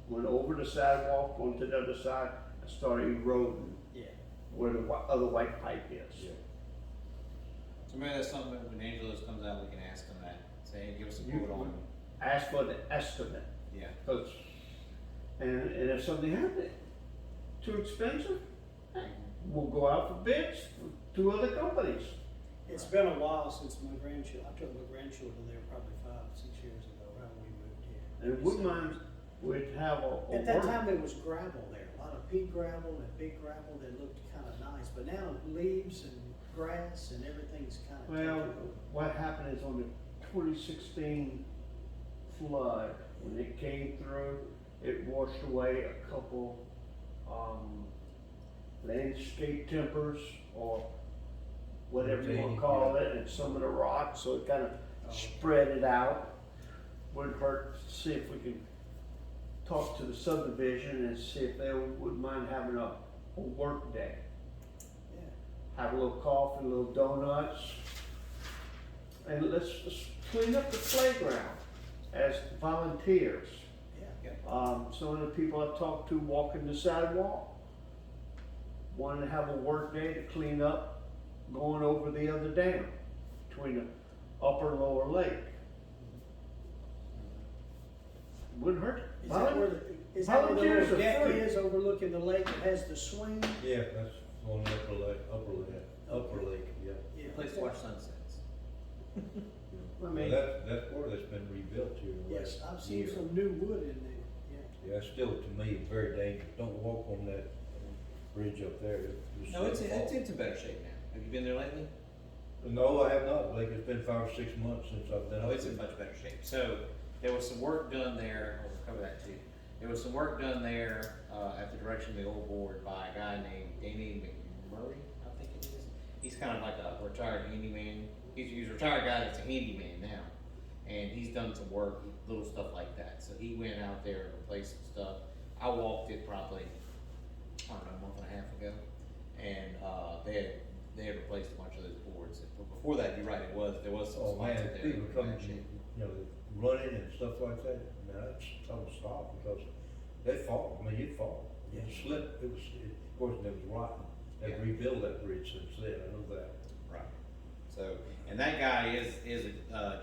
went over the sidewalk onto the other side and started eroding Yeah. where the other white pipe is. Yeah. So maybe that's something that when Angelos comes out, we can ask him that, say, hey, give us a You- quote on, Ask for the estimate, yeah. 'cause- and if something happened, too expensive, hey, we'll go out for bids for 2 other companies. It's been a while since my grandchildren, I took my grandchildren there probably 5, 6 years ago, right when we moved here. And Woodmines would have a At that work- time, there was gravel there, a lot of pea gravel and big gravel that looked kinda nice, but now leaves and grass and everything's kinda. Well, taken over. what happened is on the 2016 flood, when it came through, it washed away a couple, landscape timbers or whatever you wanna call it, and some of the rocks, so it kinda spread it out. Wouldn't hurt to see if we can talk to the subdivision and see if they would mind having a work day. Yeah. Have a little coffee, a little donuts, and let's just clean up the playground as volunteers. Yeah. Some of the people I've talked to walking the sidewalk wanted to have a work day to clean up going over the other dam between the upper and lower lake. Wouldn't hurt. Is that where the, is that where the Volunteers little are deck free. is overlooking the lake that has the swing? Yeah, that's on the upper lake, yeah. Yeah. Place to watch sunsets. I mean, That's where that's been rebuilt here. in the Yes, last I've seen year. some new wood in there, yeah. Yeah, it's still, to me, very dangerous. Don't walk on that bridge up there. You No, it's slip and fall. in better shape now. Have you been there lately? No, I have not. Like, it's been 5 or 6 months since I've been No, up it's in there. much better shape. So, there was some work done there, we'll cover that too. There was some work done there, at the direction of the old board by a guy named Danny McMurray, I think it is. He's kind of like a retired handyman. He's a retired guy that's a handyman now. And he's done some work, little stuff like that. So he went out there and replaced some stuff. I walked it probably, I don't know, a month and a half ago. And, they had replaced a bunch of those boards. But before that, you're right, there was some Oh, spots man, in there. people that were in come, bad shape. you know, running and stuff like that. Man, that's total stop because they fall. I mean, you fall. You slip. Of course, it was rotten. They've Yeah. rebuilt that bridge since then. I know that. Right. So, and that guy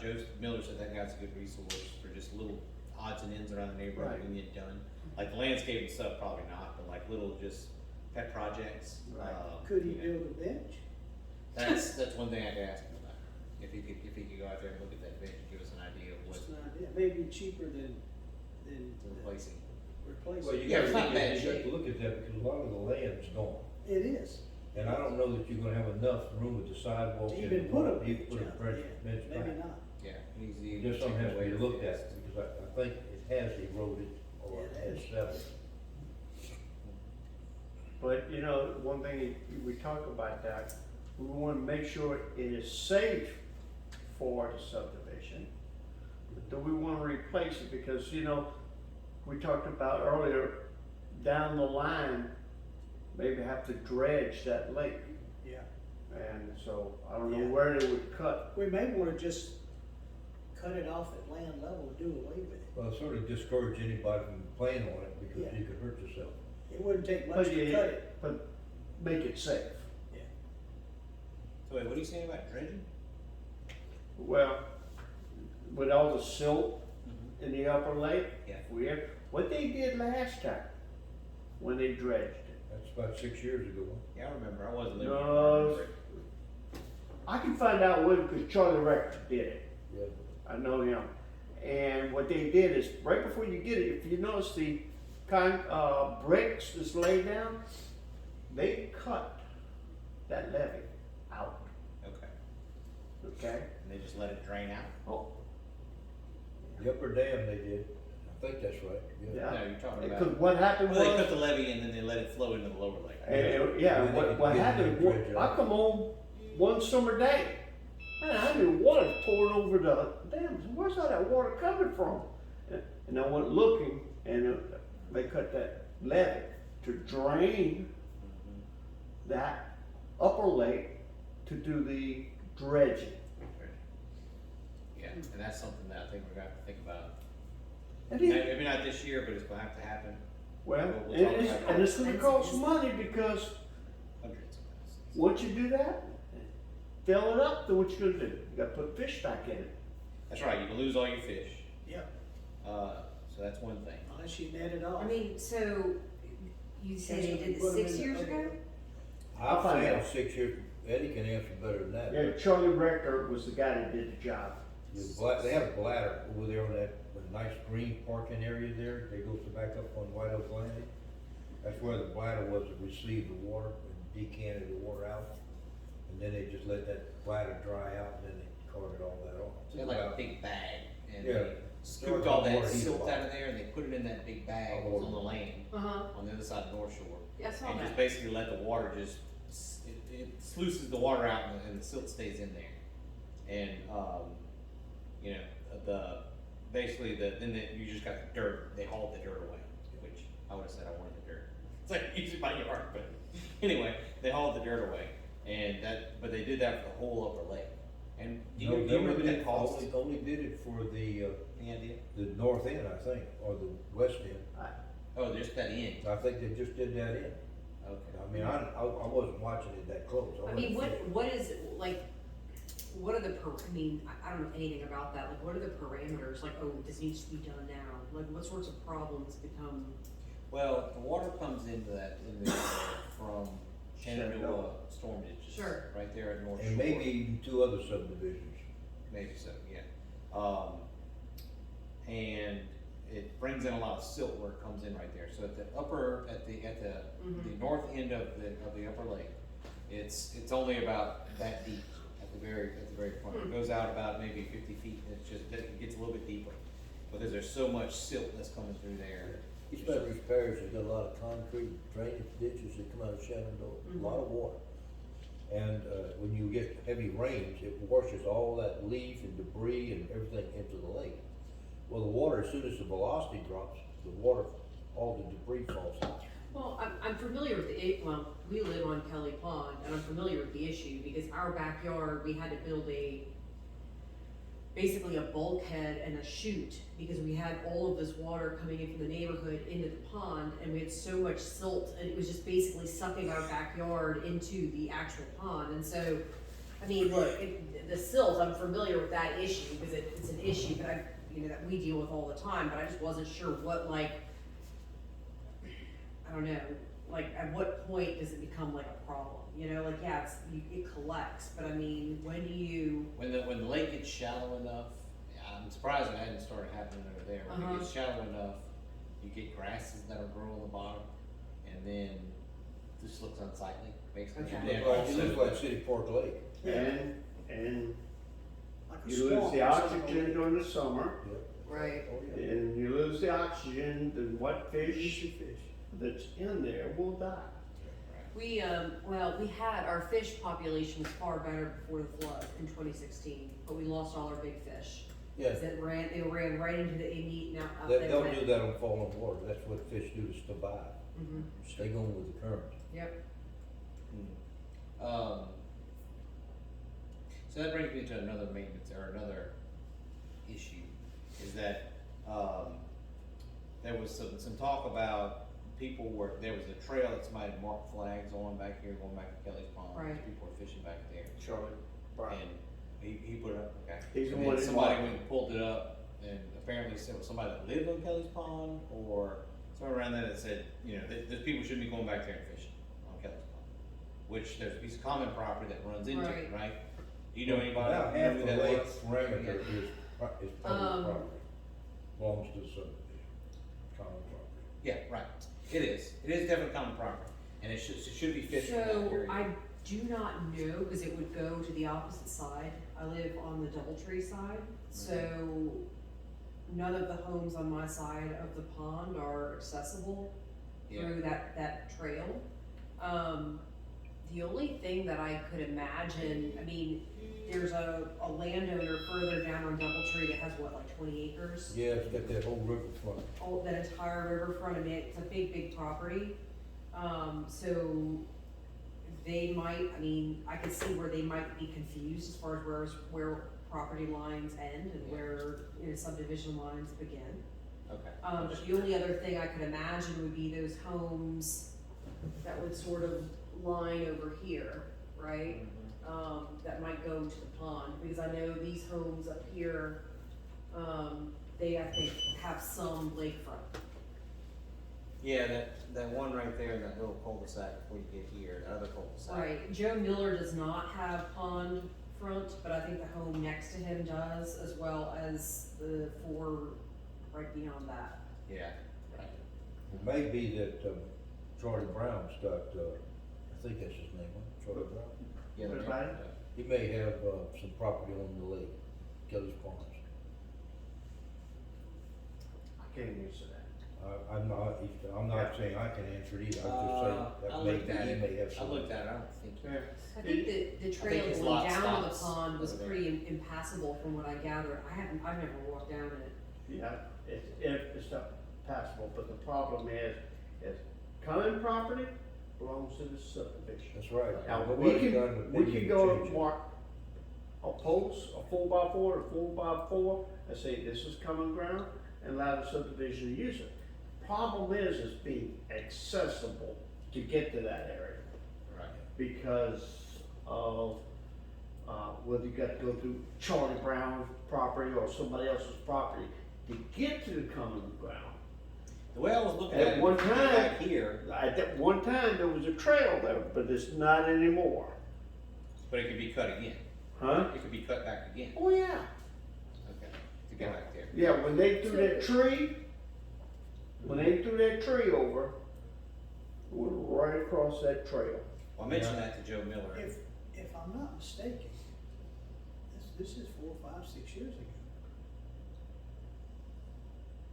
Joe Miller said that guy's a good resource for just little odds and ends around the neighborhood Right. when you get done. Like the landscaping stuff, probably not, but like little just pet projects. Right. Could he you know. build a bench? That's one thing I could ask him about. If he could go out there and look at that bench and give us an idea of what Just an idea, maybe cheaper than replacing. replacing. Well, you Yeah, gotta it's look not bad at, you have shape. to look at that because a lot of the land's gone. It is, And I don't know that you're gonna have enough room with the sidewalk. to and even the put a wall. You bench put a out, bench, yeah, bench maybe back. not. Yeah, it needs to be. Just something has to be taken away looked from at, this. because I think it has eroded or Yeah, it it has has. settled. But, you know, one thing we talk about that, we wanna make sure it is safe for the subdivision. Do we wanna replace it, because, you know, we talked about earlier, down the line, maybe have to dredge that lake. Yeah, And so, I don't know Yeah. where they would cut. we may wanna just cut it off at land level and do away with it. Well, it sort of discourage anybody from playing on it because Yeah. you could hurt yourself. It wouldn't take much But to you- cut it. But make it safe. So wait, what are you saying about dredging? Well, with all the silt in the upper lake, Yeah. what they did last time, when they dredged it. That's about 6 years ago. Yeah, I remember, I wasn't living here. I No, remember it. I can find out when, because Charlie Rector did it. Yeah. I know him. And what they did is, right before you get it, if you notice the bricks that's laid down, they cut that levee out, Okay, okay? and they just let it drain out? Oh, The upper dam they did, I think that's right. yeah. No, you're talking Because about, what happened well, they cut was, the levee and then they let it flow into the lower lake. yeah, Then they what could get happened, in there and dredge I out. come home one summer day, and I knew water pouring over the dam. Where's all that water coming from? And I went looking, and they cut that levee to drain that upper lake to do the dredging. Yeah, and that's something that I think we're gonna have to think about. And Maybe not this year, but it's gonna have to happen well, We'll talk and about it's gonna cost money, because hundreds of thousands. once you do that, fill it up, then what you gonna do? You gotta put fish back in it. That's right, you can lose all your fish, Yeah, so that's one thing. unless you net it off. I mean, so you say they did Put 'em this in 6 the years other- ago? I'll I've find said out. 6 years, Eddie can answer better than that. Yeah, Charlie Rector was the guy that did the job. They have a bladder over there on that nice green parking area there, they go to back up on White Oak Landing. That's where the bladder was to receive the water and decanted the water out. And then they just let that bladder dry out and then they carted all that off. They had like a big bag, and Yeah. they scooped all that Water silt heater out of there, and they put it in that big bag that was on the land, Uh-huh, on the other side of North Shore. yeah, I saw And just that. basically let the water just, it sluices the water out and the silt stays in there. And, you know, you just got the dirt, they hauled the dirt away, which I would've said I wanted the dirt. It's like, use it by yard, but anyway, they hauled the dirt away, but they did that for the whole upper lake. And do you No, remember what they that cost? only did it for the Any idea? north end, I think, or the west end. Oh, just that end, I think they just did that in. okay. I mean, I wasn't watching it that close. I mean, what is, like, what are the, I mean, I don't know anything about that, like, what are the parameters, like, oh, this needs to be done now, like, what sorts of problems become, Well, the water comes into that, from Shenandoah storm ditches. Sure. Right there at North Shore. And maybe even 2 other subdivisions. Maybe so, yeah. And it brings in a lot of silt where it comes in right there. So at the Mhm. north end of the upper lake, it's only about that deep at the very front. It goes out about maybe 50 feet, and it gets a little bit deeper, because there's so much silt that's coming through there. Especially Parish, they got a lot of concrete drainage ditches that come out of Shenandoah, a lot of water. And when you get heavy rains, it washes all that leaf and debris and everything into the lake. Well, the water, as soon as the velocity drops, the water, all the debris falls out. well, I'm familiar with well, we live on Kelly Pond, and I'm familiar with the issue, because our backyard, we had to build basically a bulkhead and a chute, because we had all of this water coming in from the neighborhood into the pond, and we had so much silt, and it was just basically sucking our backyard into the actual pond, and so, I mean, look, the silt, I'm familiar with that issue, because it's an issue that that we deal with all the time, but I just wasn't sure what, like, I don't know, like, at what point does it become like a problem? You know, like, yeah, it collects, but I mean, when do you, When the lake gets shallow enough, I'm surprised it hadn't started happening over there. When it gets shallow enough, you get grasses that'll grow on the bottom, and then this looks unsightly, basically. Okay. And then It looks like also, City Park Lake. And Like a you lose swamp the or something. oxygen during the summer, right, Oh, yeah. and you lose the oxygen, the wet Eat fish your fish. that's in there will die. we, well, we had, our fish population was far better before the flood in 2016, but we lost all our big fish. Yeah, They ran right into the Indian, now out there. they'll do that on falling water, that's what fish do to survive, Mm-hmm, stay going with the current. yep, so that brings me to another maintenance, or another issue, is that, there was some talk about there was a trail that somebody had marked flags on back here, going back to Kelly's Pond. Right. People were fishing back there. Charlie Brown. And he put it up, okay. He's the And one then that somebody marked went and pulled it up, and apparently said it was somebody that lived on Kelly's Pond, or somewhere around there that said, you know, that people shouldn't be going back there and fishing on Kelly's Pond. Which there's a piece of common property that runs into it, right? Do you know anybody? About You know half who the that lake was? perimeter is public property, belongs to the subdivision, common property. Yeah, right. It is definitely common property, and it should be fished in that so area. I do not know, cause it would go to the opposite side, I live on the Doubletree side, so none of the homes on my side of the pond are accessible Yeah. through that trail. The only thing that I could imagine, I mean, there's a landowner further down on Doubletree that has what, like 20 acres? Yeah, it's got that whole riverfront. All that entire riverfront, and it's a big property. So they might, I mean, I could see where they might be confused as far as where property lines end and where, you know, subdivision lines begin. Okay. But the only other thing I could imagine would be those homes that would sort of line over here, right? That might go to the pond, because I know these homes up here, they, I think, have some lakefront. Yeah, that one right there, that little cul-de-sac before you get here, the other cul-de-sac. Right, Joe Miller does not have pond front, but I think the home next to him does, as well as the four right beyond that. Yeah, right. It may be that, Charlie Brown's got, I think that's his name, huh? Charlie Brown. Yeah, What they're- about it? He may have, some property on the lake, Kelly's Ponds. I can't answer that. I'm not saying I can answer it either, I'm just saying I that looked at maybe he may have I some. looked at it, I don't think. I think the think trail his going lot down to the stops pond was over there. pretty impassable from what I gathered. I've never walked down it. Yeah, it's not passable, but the problem is common property belongs to the subdivision. That's right. Now, What we he's done can, with we it, can go change and it. mark a post, a 4x4, or 4x4, and say this is common ground, and allow the subdivision to use it. Problem is being accessible to get to that area, Right. because of, whether you got to go through Charlie Brown's property or somebody else's property to get to the common ground. The way I was looking At at it, one from time- back here, At that one time, there was a trail there, but it's not anymore, but it could be cut again. huh? It could be cut back again. Oh, yeah. Okay. To get back there. Yeah, when they threw that tree, over, it went right across that trail. Well, I mentioned that to Joe Miller. If I'm not mistaken, this is 4, 5, 6 years ago.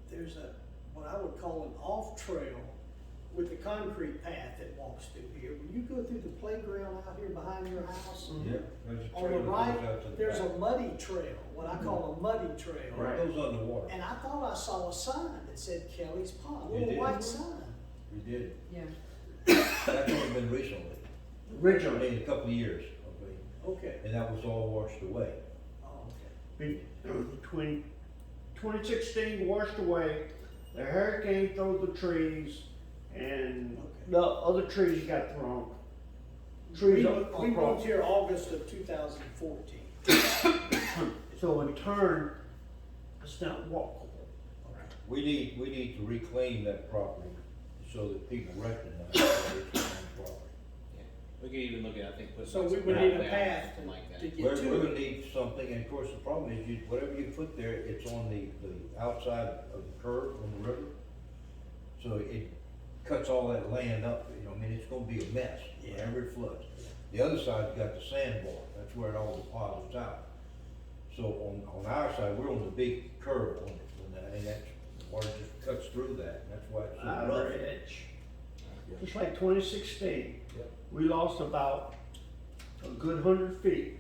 There's what I would call an off trail with a concrete path that walks through here. When you go through the playground out here behind your house, Yeah, there's a on the trail that right, goes out to the there's back. a muddy trail, what I call a muddy trail. Right. It goes underwater. And I thought I saw a sign that said Kelly's Pond, a You little did? white sign. We did. Yeah. That's only been recently. I Originally, mean, a couple of years, I mean, Okay. and that was all washed away. Oh, okay. between 2016 washed away, the hurricane threw the trees, and Okay. the other trees got thrown. We Trees moved across. here August of 2014. So in turn, it's not walkable. We need to reclaim that property. so that people recognize that it's on property. We could even look at, I think, put So some we need a down, path something like that. to get We're to gonna it. need something, and of course, the problem is, whatever you put there, it's on the outside of the curve on the river. So it cuts all that land up, I mean, it's gonna be a mess whenever it floods. The other side's got the sandbar, that's where it all deposits out. So on our side, we're on the big curve on that, and that's, water just cuts through that, and that's why it's so rough. Average. Just like 2016, Yep. we lost about a good 100 feet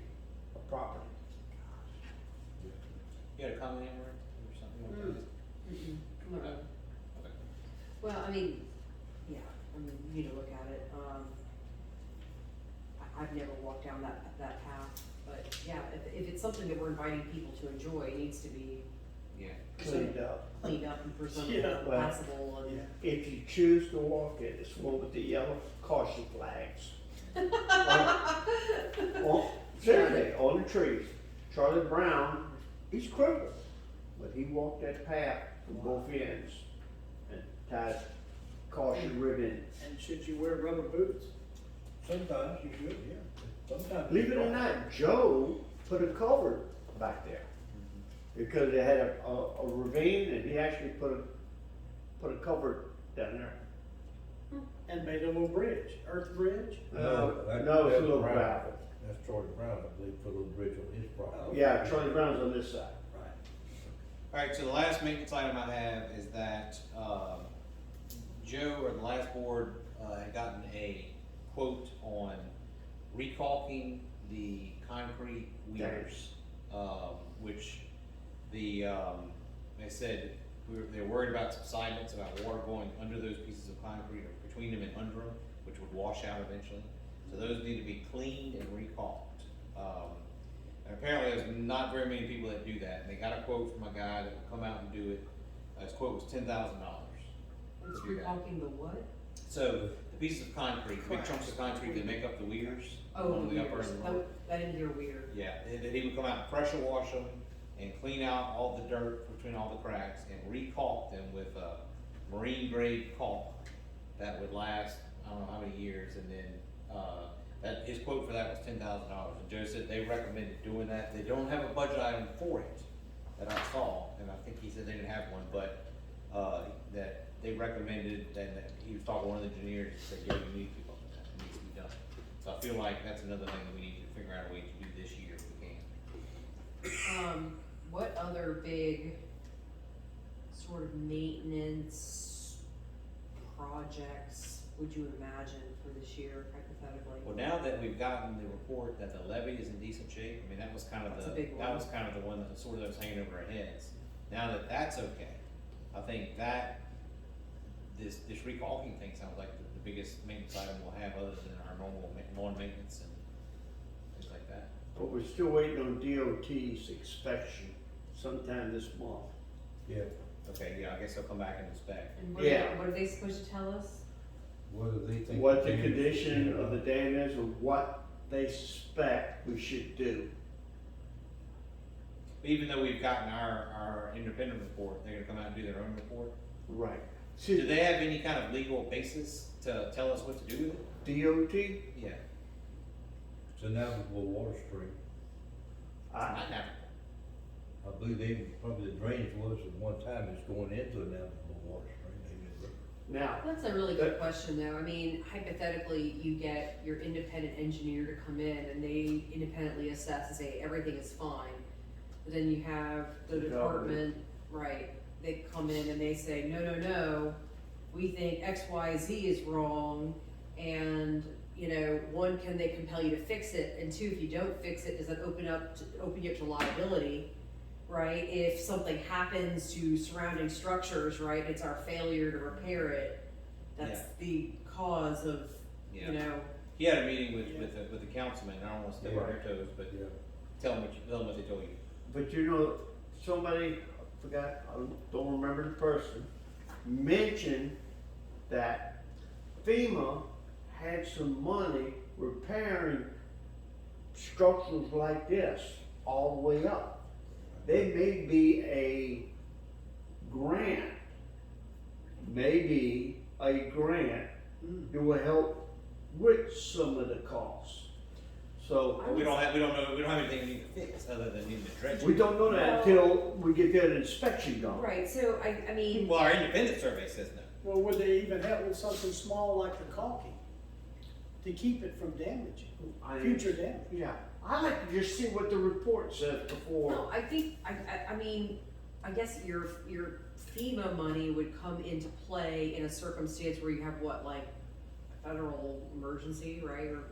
of property. You had a comment, Amber, or something like that? Mm-mm. No. Okay. Well, I mean, yeah, you need to look at it, I've never walked down that path, but yeah, if it's something that we're inviting people to enjoy, it needs to be Yeah. Cleaned up. cleaned up and presentable Yeah, and well, passable and. Yeah. If you choose to walk it, it's one with the yellow caution flags. Seriously, on the trees. Charlie Brown, he's crippled, but he walked that path from both ends and tied caution ribbon. And should you wear rubber boots? Sometimes you should, yeah, sometimes. Believe it or not, Joe put a culvert back there because it had a ravine, and he actually put a culvert down there. And made a little bridge, earth bridge? No, that's it's a little Brown. gravel. That's Charlie Brown, I believe, put a little bridge on his property. Yeah, Charlie Brown's on this side. Right. Alright, so the last maintenance item I have is that, Joe, or the last board, had gotten a quote on recalking the concrete weirs. Which they said, they're worried about subsidence, about water going under those pieces of concrete, or between them and under them, which would wash out eventually. So those need to be cleaned and recaulked. And apparently there's not very many people that do that, and they got a quote from a guy that will come out and do it. His quote was $10,000. It's recalking the what? So the pieces of concrete, big chunks of concrete that make up the weirs. Oh, on the upper weirs. and lower. I didn't hear weird. Yeah, that he would come out and pressure wash them and clean out all the dirt between all the cracks and recalk them with a marine grade caulk that would last, I don't know how many years, and then, that, his quote for that was $10,000. And Joe said they recommended doing that. They don't have a budget item for it that I saw, and I think he said they didn't have one, but, that they recommended, and that he was talking to one of the engineers, he said, yeah, you need to keep up with that, it needs to be done. So I feel like that's another thing that we need to figure out a way to do this year if we can. What other big sort of maintenance projects would you imagine for this year hypothetically? Well, now that we've gotten the report that the levee is in decent shape, I mean, that was kind of That's a the, big that one. was kind of the one that sort of was hanging over our heads. Now that that's okay, I think that, this recalking thing sounds like the biggest maintenance item we'll have other than our normal lawn maintenance and things like that. But we're still waiting on DOT's inspection sometime this month. Yeah, Okay, yeah, I guess they'll come back and inspect. And Yeah. what are they supposed to tell us? whether they think. What the damage- condition of the dam is and what they suspect we should do. Even though we've gotten our independent report, they're gonna come out and do their own report. Right. Do See, they have any kind of legal basis to tell us what to do with it? DOT, Yeah, It's a navigable water stream. I, not now. I believe even probably the drainage was at one time, it's going into a navigable water stream, maybe a river. now, That's a really good question though. I mean, hypothetically, you get your independent engineer to come in and they independently assess and say everything is fine. But then you have the The department, right, they come in and they say, no, we think X, Y, Z is wrong. And, one, can they compel you to fix it? And two, if you don't fix it, does that open you up to liability? Right, if something happens to surrounding structures, right, it's our failure to repair it, that's the cause of, Yeah. He had a meeting with the councilman, I don't wanna step on their toes, but Yeah. tell them what they told you. but somebody, I forgot, I don't remember the person, mentioned that FEMA had some money repairing structures like this all the way up. There may be a grant, maybe a grant Mm. that will help with some of the costs. So, But we don't have anything we need to fix other than needing to dredge we it. don't know that until we get that inspection done. Right, so I mean, Well, our independent survey says no. Well, would they even help with something small like the caulking to keep it from damaging, future damage? Yeah, I like to just see what the report says before. no, I think, I mean, I guess your FEMA money would come into play in a circumstance where you have what, like, federal emergency, right, or,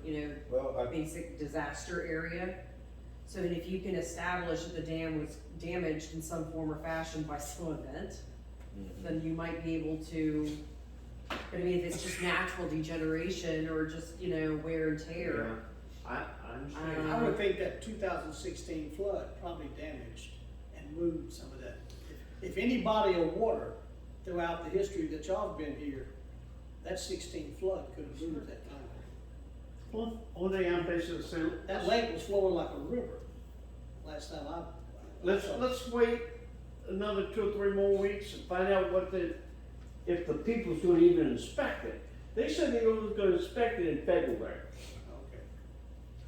Well, basic disaster area. So that if you can establish that the dam was damaged in some form or fashion by some event, then you might be able to, but I mean, if it's just natural degeneration or just, wear and tear. Yeah, I understand. I would think that 2016 flood probably damaged and moved some of that. If any body of water throughout the history that y'all have been here, that 16 flood could have moved that kind of. One thing I'm basically saying, That lake was flowing like a river last time I. let's wait another 2 or 3 more weeks and find out if the people's gonna even inspect it. They said they were gonna inspect it in February. Okay.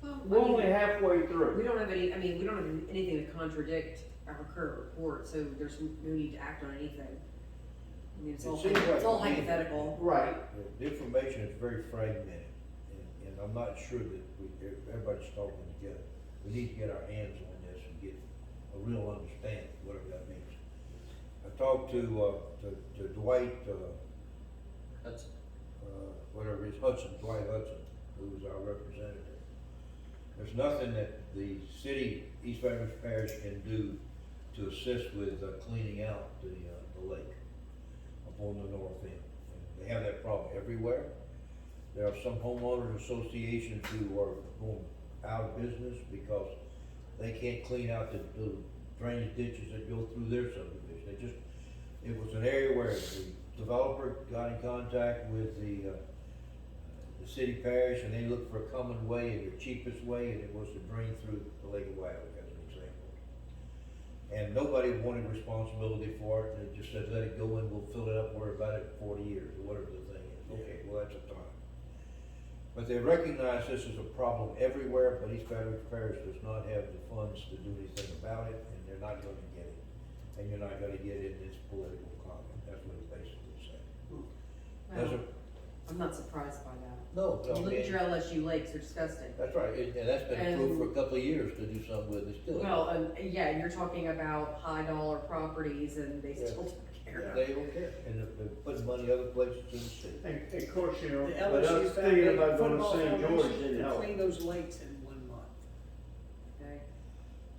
Well, We're I mean, only halfway we through. don't have any, I mean, we don't have anything to contradict our current report, so there's no need to act on anything. I mean, it's all, It seems like it's all to me- hypothetical. Right, the information is very fragmented, and I'm not sure that everybody's talking together. We need to get our hands on this and get a real understanding, whatever that means. I talked to Dwight, That's, whatever his Dwight Hudson, who was our representative. There's nothing that the city, East Baton Rouge Parish can do to assist with cleaning out the lake up on the north end. And they have that problem everywhere. There are some homeowners associations who are going out of business because they can't clean out the drainage ditches that go through their subdivision. It was an area where the developer got in contact with the city parish, and they looked for a common way, and the cheapest way, and it was to drain through the Lake of Whately, as an example. And nobody wanted responsibility for it, and they just said, let it go and we'll fill it up, worry about it in 40 years, or whatever the thing is. Okay, well, that's a time. But they recognize this is a problem everywhere, but East Baton Rouge Parish does not have the funds to do anything about it, and they're not gonna get it. And you're not gonna get it in this political climate, that's what it basically said. Well, Doesn't, I'm not surprised by that. no, You I look at mean, your LSU lakes, they're disgusting. that's right, and that's been approved for a couple of years to do something with it still. Well, yeah, and you're talking about high dollar properties and they Yeah. still don't care. They don't care, and they're putting money other places in the city. and of course, The but I LSU was thinking about going to Football St. George Foundation didn't to help. clean those lakes in 1 month. Okay,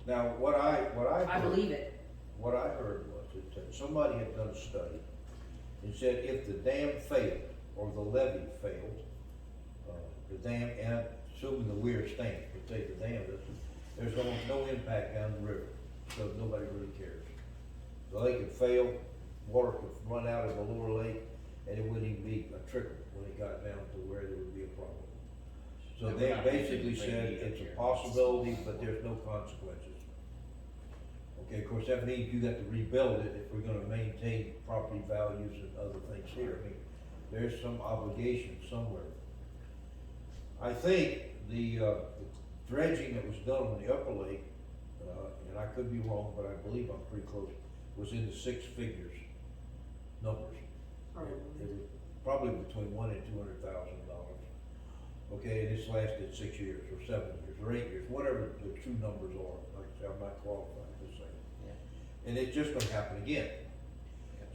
Now, what I I heard, believe it. what I heard was that somebody had done a study and said if the dam failed, or the levee failed, the dam, and assuming the weir stands, but say the dam doesn't, there's almost no impact down the river, so nobody really cares. The lake could fail, water could run out of the lower lake, and it wouldn't even be a trickle when it got down to where there would be a problem. So And they we're not basically making said any it's here. a possibility, but there's no consequences. Okay, of course, that means you got to rebuild it if we're gonna maintain property values and other things here. I mean, there's some obligation somewhere. I think the dredging that was done on the upper lake, and I could be wrong, but I believe I'm pretty close, was in the 6 figures numbers. Probably. It was probably between $100,000 and $200,000. Okay, and it's lasted 6 years, or 7 years, or 8 years, whatever the true numbers are. Like I say, I'm not qualified to say. Yeah. And it's just gonna happen again.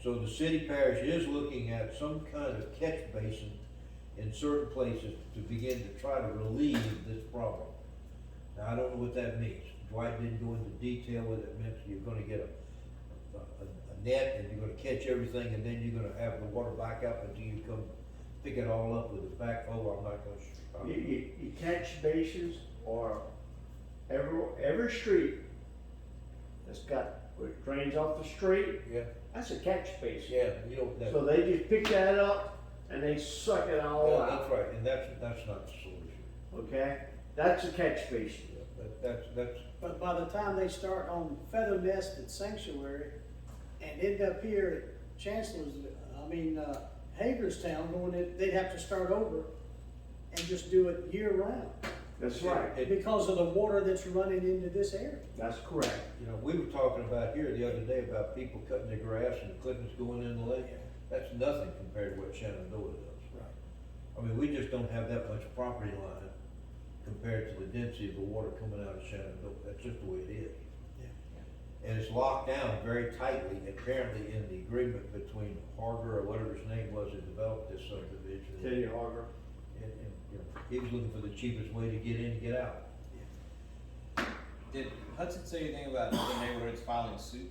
So the city parish is looking at some kind of catch basin in certain places to begin to try to relieve this problem. Now, I don't know what that means. Dwight didn't go into detail what it meant. You're gonna get a net, and you're gonna catch everything, and then you're gonna have the water back up until you come pick it all up with a backhoe. I'm not gonna. You catch basins or every street that's got, where it drains off the street, Yeah, that's a catch basin. yeah, you don't, that, So they just pick that up and they suck it all yeah, that's out, right, and that's not the solution. okay? That's a catch basin. Yeah, that's, But by the time they start on Feather Nest and Sanctuary and end up here at Chancellor's, Hagerstown, going in, they'd have to start over and just do it year round That's right, because of the water that's running into this area. that's correct. You know, we were talking about here the other day about people cutting their grass and the clippings going in the lake. That's nothing compared to what Shenandoah does. Right. I mean, we just don't have that much property line compared to the density of the water coming out of Shenandoah. That's just the way it is. And it's locked down very tightly, apparently in the agreement between Harger or whatever his name was that developed this subdivision. Teddy Harbor. And, you know, he was looking for the cheapest way to get in and get out. Did Hudson say anything about other neighborhoods filing suit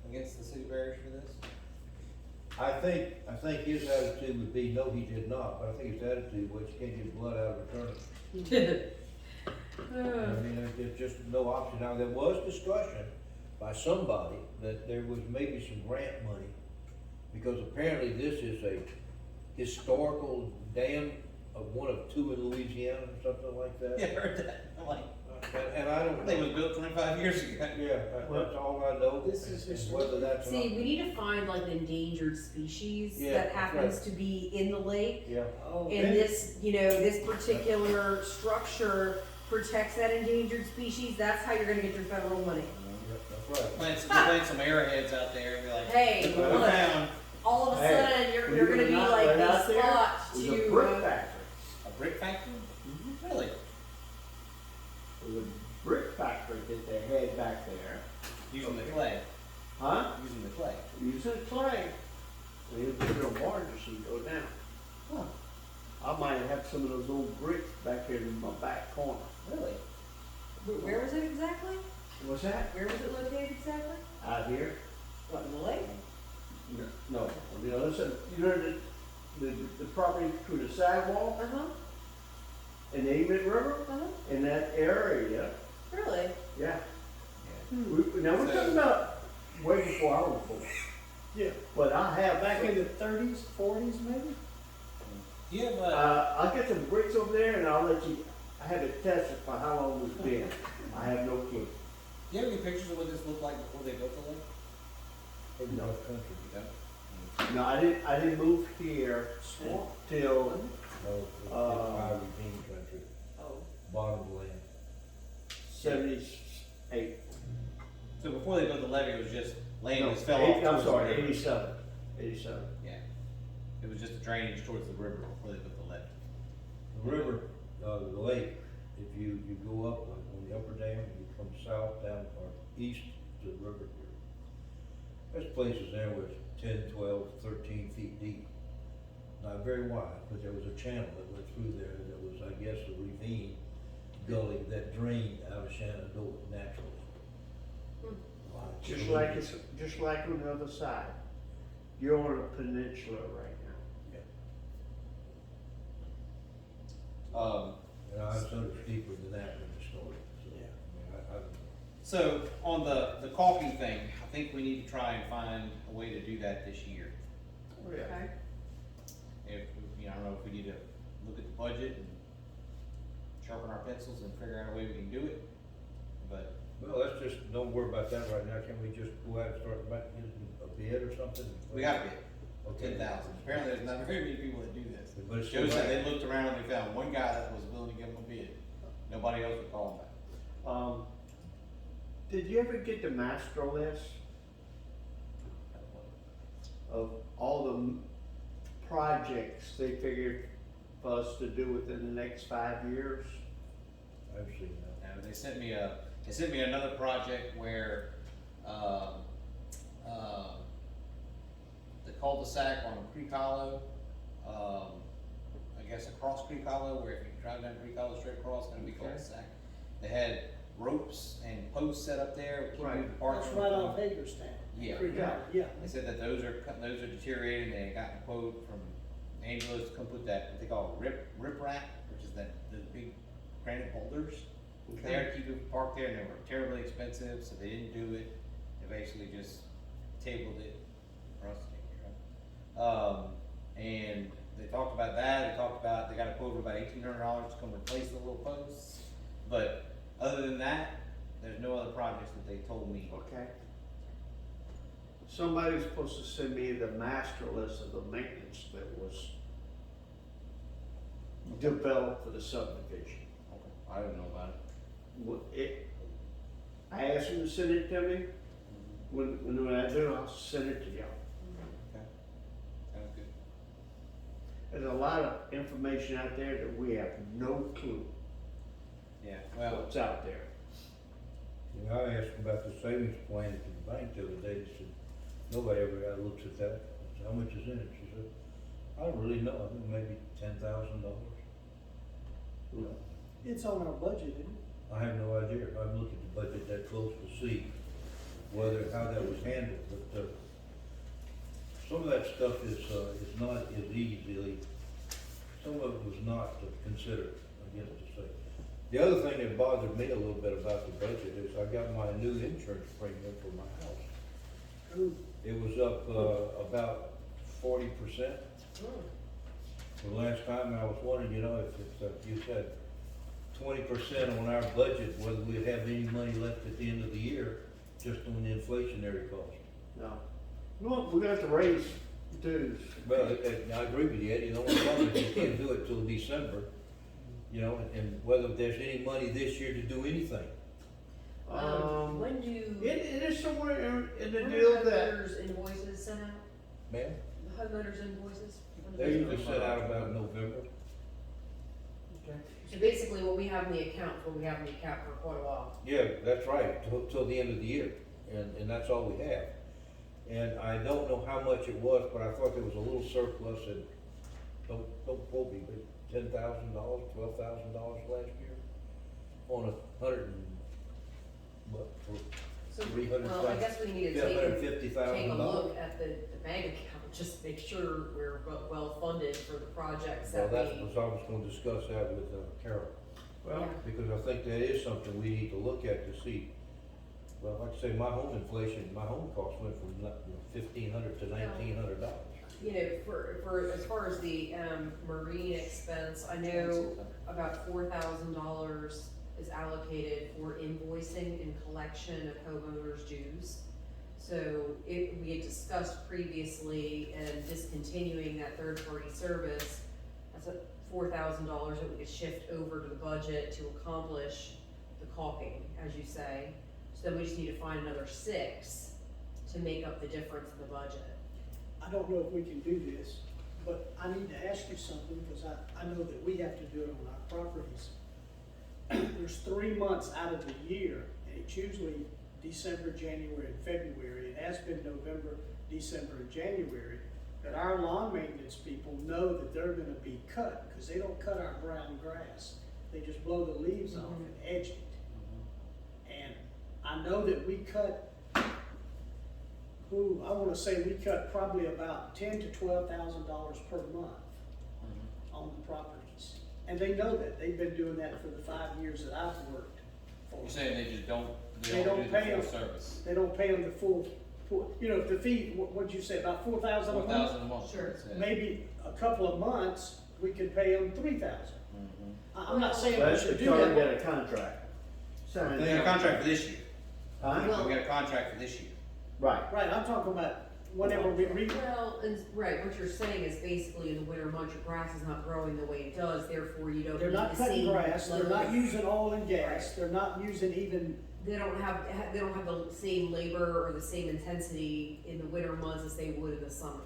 against the city barriers for this? I think his attitude would be, no, he did not, but I think his attitude was, you can't get blood out of a turnip. I mean, there's just no option. Now, there was discussion by somebody that there was maybe some grant money, because apparently this is a historical dam of one of two in Louisiana or something like that. Yeah, I heard that. I'm like, And I I don't think it know. was built 25 years ago. Yeah, that's all I know. This is and historical. whether that's. an See, op- we need to find like an endangered species Yeah, that that's happens right. to be in the lake. Yeah, Oh, And this, you know, this particular structure protects that endangered species, that's how you're gonna get your federal money. yeah, that's right. Plant some arrowheads out there and be like, Hey, look what we look, found. all of a Hey, sudden, you're believe gonna it or be not, like right the out there spot was a to, brick factory. A brick factory? Really? It was a brick factory that they had back there. Using the clay. Huh? Using the clay. Using clay. We had to put a barge and go down. Huh. I might have some of those old bricks back here in my back corner. Really? where was it exactly? What's that? Where was it located exactly? Out here? What, in the lake? No, on the other side. You know the property between the sidewalk Uh-huh, and the Amite River? uh-huh, In that area, really? yeah. Hmm. Now we're talking about way before I was born. Yeah, But I have back in the thirties, forties maybe? Do you have I'll get some bricks over there and I'll let you, I have it tested for how long it's been. I have no clue. do you have any pictures of what this looked like before they built the lake? In North Country. You don't? No, I didn't move here Swamp. till, No, it's my Ravine Country, Oh. bottom of the land. 78. So before they built the levee, it was just land No, that fell eight- off I'm towards the sorry, river. 87. 87. Yeah. It was just a drainage towards the river before they built the levee. The river, the lake, if you go up on the upper dam, you come south down or east to the river here. There's places there where it's 10, 12, 13 feet deep. Not very wide, but there was a channel that went through there that was, I guess, a ravine gully that drained out of Shenandoah naturally. Just like it's, just like on the other side. You're on a peninsula right now. And I was under deeper than that in the story, so, I mean, I So on the caulking thing, I think we need to try and find a way to do that this year. Okay. If, you know, I don't know if we need to look at the budget and sharpen our pencils and figure out a way we can do it, but well, let's just, don't worry about that right now, can we just go out and start back using a bid or something? we got to bid Okay. 10,000. Apparently there's not very many people that do this. But it's Joe still said right. they looked around and they found one guy that was willing to give them a bid. Nobody else would call him back. Did you ever get the master list of all the projects they figured for us to do within the next 5 years? I've seen that. And they sent me another project where, the cul-de-sac on Creek Hollow, I guess across Creek Hollow, where if you drive down Creek Hollow straight across, it's gonna be cul-de-sac. They had ropes and posts set up there, keep Right. the park. That's right off Hagerstown. Yeah. Creek Island, yeah. They said that those are deteriorating, they got a quote from Angelo's to come put that, what they call rip wrap, which is the big granite boulders. There to keep it parked there, and they were terribly expensive, so they didn't do it, they basically just tabled it for us to take care of. And they talked about that, they got a quote of about $1,800 to come replace the little posts, but other than that, there's no other projects that they told me. Okay. somebody was supposed to send me the master list of the maintenance that was developed for the subdivision. Okay. I didn't know about it. I asked him to send it to me. When I do, I'll send it to y'all. Sounds good. There's a lot of information out there that we have no clue Yeah, well, what's out there. You know, I asked about the savings plan at the bank the other day, they said, nobody ever looks at that. I said, how much is in it? She said, I don't really know, I think maybe $10,000. It's on our budget, isn't it? I have no idea, I haven't looked at the budget that close to see how that was handled, but, some of that stuff is not as easily, some of it was not considered, I guess to say. The other thing that bothered me a little bit about the budget is I got my new insurance premium for my house. Ooh. It was up, about 40%. The last time I was wondering, you know, if you said 20% on our budget, whether we'd have any money left at the end of the year, just on the inflationary cost. No. Well, we're gonna have to raise dues. Well, I agree with you, Eddie, the only problem is you can't do it till December, you know, and whether there's any money this year to do anything. When do, It is somewhere in the when deal are that, homeowners invoices sent out? Ma'am, The homeowners invoices? When do they those usually go set out? out about November. So basically what we have in the account, what we have in the account for quite a while. Yeah, that's right, till the end of the year, and that's all we have. And I don't know how much it was, but I thought there was a little surplus, and don't quote me, but $10,000, $12,000 last year on 300. Well, I guess we need to Yeah, take a $150,000. look at the bank account, just make sure we're well funded for the projects Well, that that's, we. was I was gonna discuss that with Carol, well, because I think that is something we need to look at to see. Well, like I say, my home inflation, my home cost went from $1,500 to $1,900. You know, for, as far as the, marine expense, I know about $4,000 is allocated for invoicing and collection of homeowners' dues. So we had discussed previously and discontinuing that third-party service, that's $4,000 that we could shift over to the budget to accomplish the caulking, as you say. So then we just need to find another $6 to make up the difference in the budget. I don't know if we can do this, but I need to ask you something, because I know that we have to do it on our properties. There's 3 months out of the year, and it's usually December, January, and February. It has been November, December, and January, that our lawn maintenance people know that they're gonna be cut, because they don't cut our brown grass. They just blow the leaves off and edge it. And I know that we cut, I wanna say we cut probably about $10,000 to $12,000 per month on the properties. And they know that, they've been doing that for the 5 years that I've worked for You're them. saying they just don't, They they don't don't do the pay full them. service? They don't pay them the full, you know, if the fee, what'd you say, about 4,000 a month? 4,000 a month. Sure. that's it. Maybe a couple of months, we could pay them 3,000. Mhm. I'm not saying we that's should do because we that. got a contract. Signed. They got a contract for this year. Huh? Well- We got a contract for this year. Right. Right, I'm talking about whenever we Well, and, right, what you're saying is basically in the winter months, your grass is not growing the way it does, therefore you don't they're need not the cutting same grass, they're level- not using oil and gas, they're not using even, They don't have the same labor or the same intensity in the winter months as they would in the summer.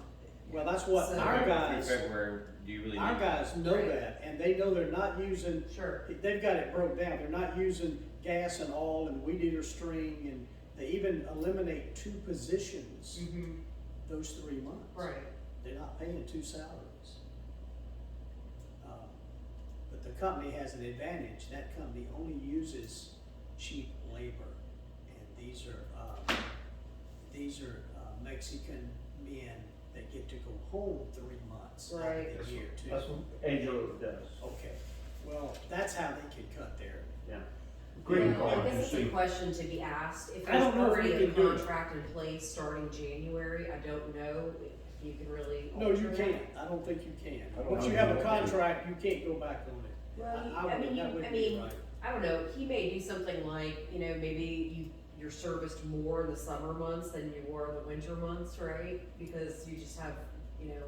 well, that's what So- our Through guys, February, do you really our need? guys know Right. that, and they know they're not using, Sure. they've got it broke down, they're not using gas and oil and weed eater string, and they even eliminate 2 positions Mm-hmm. those 3 months. Right. They're not paying 2 salaries. But the company has an advantage, that company only uses cheap labor, and these are Mexican men that get to go home 3 months out Right. of the year too. That's what Angelo does. Okay, well, that's how they can cut their, Yeah. Green Well, I card. guess it's a question to be asked, if I there's don't know if already we a can do it. contract in place starting January, I don't know if you can really no, alter you that. can't, I don't think you can. I don't Once know you if have you a can. contract, you can't go back on it. Well, That wouldn't be right. I don't know, he may do something like, you know, maybe you're serviced more in the summer months than you were in the winter months, right? Because you just have, you know,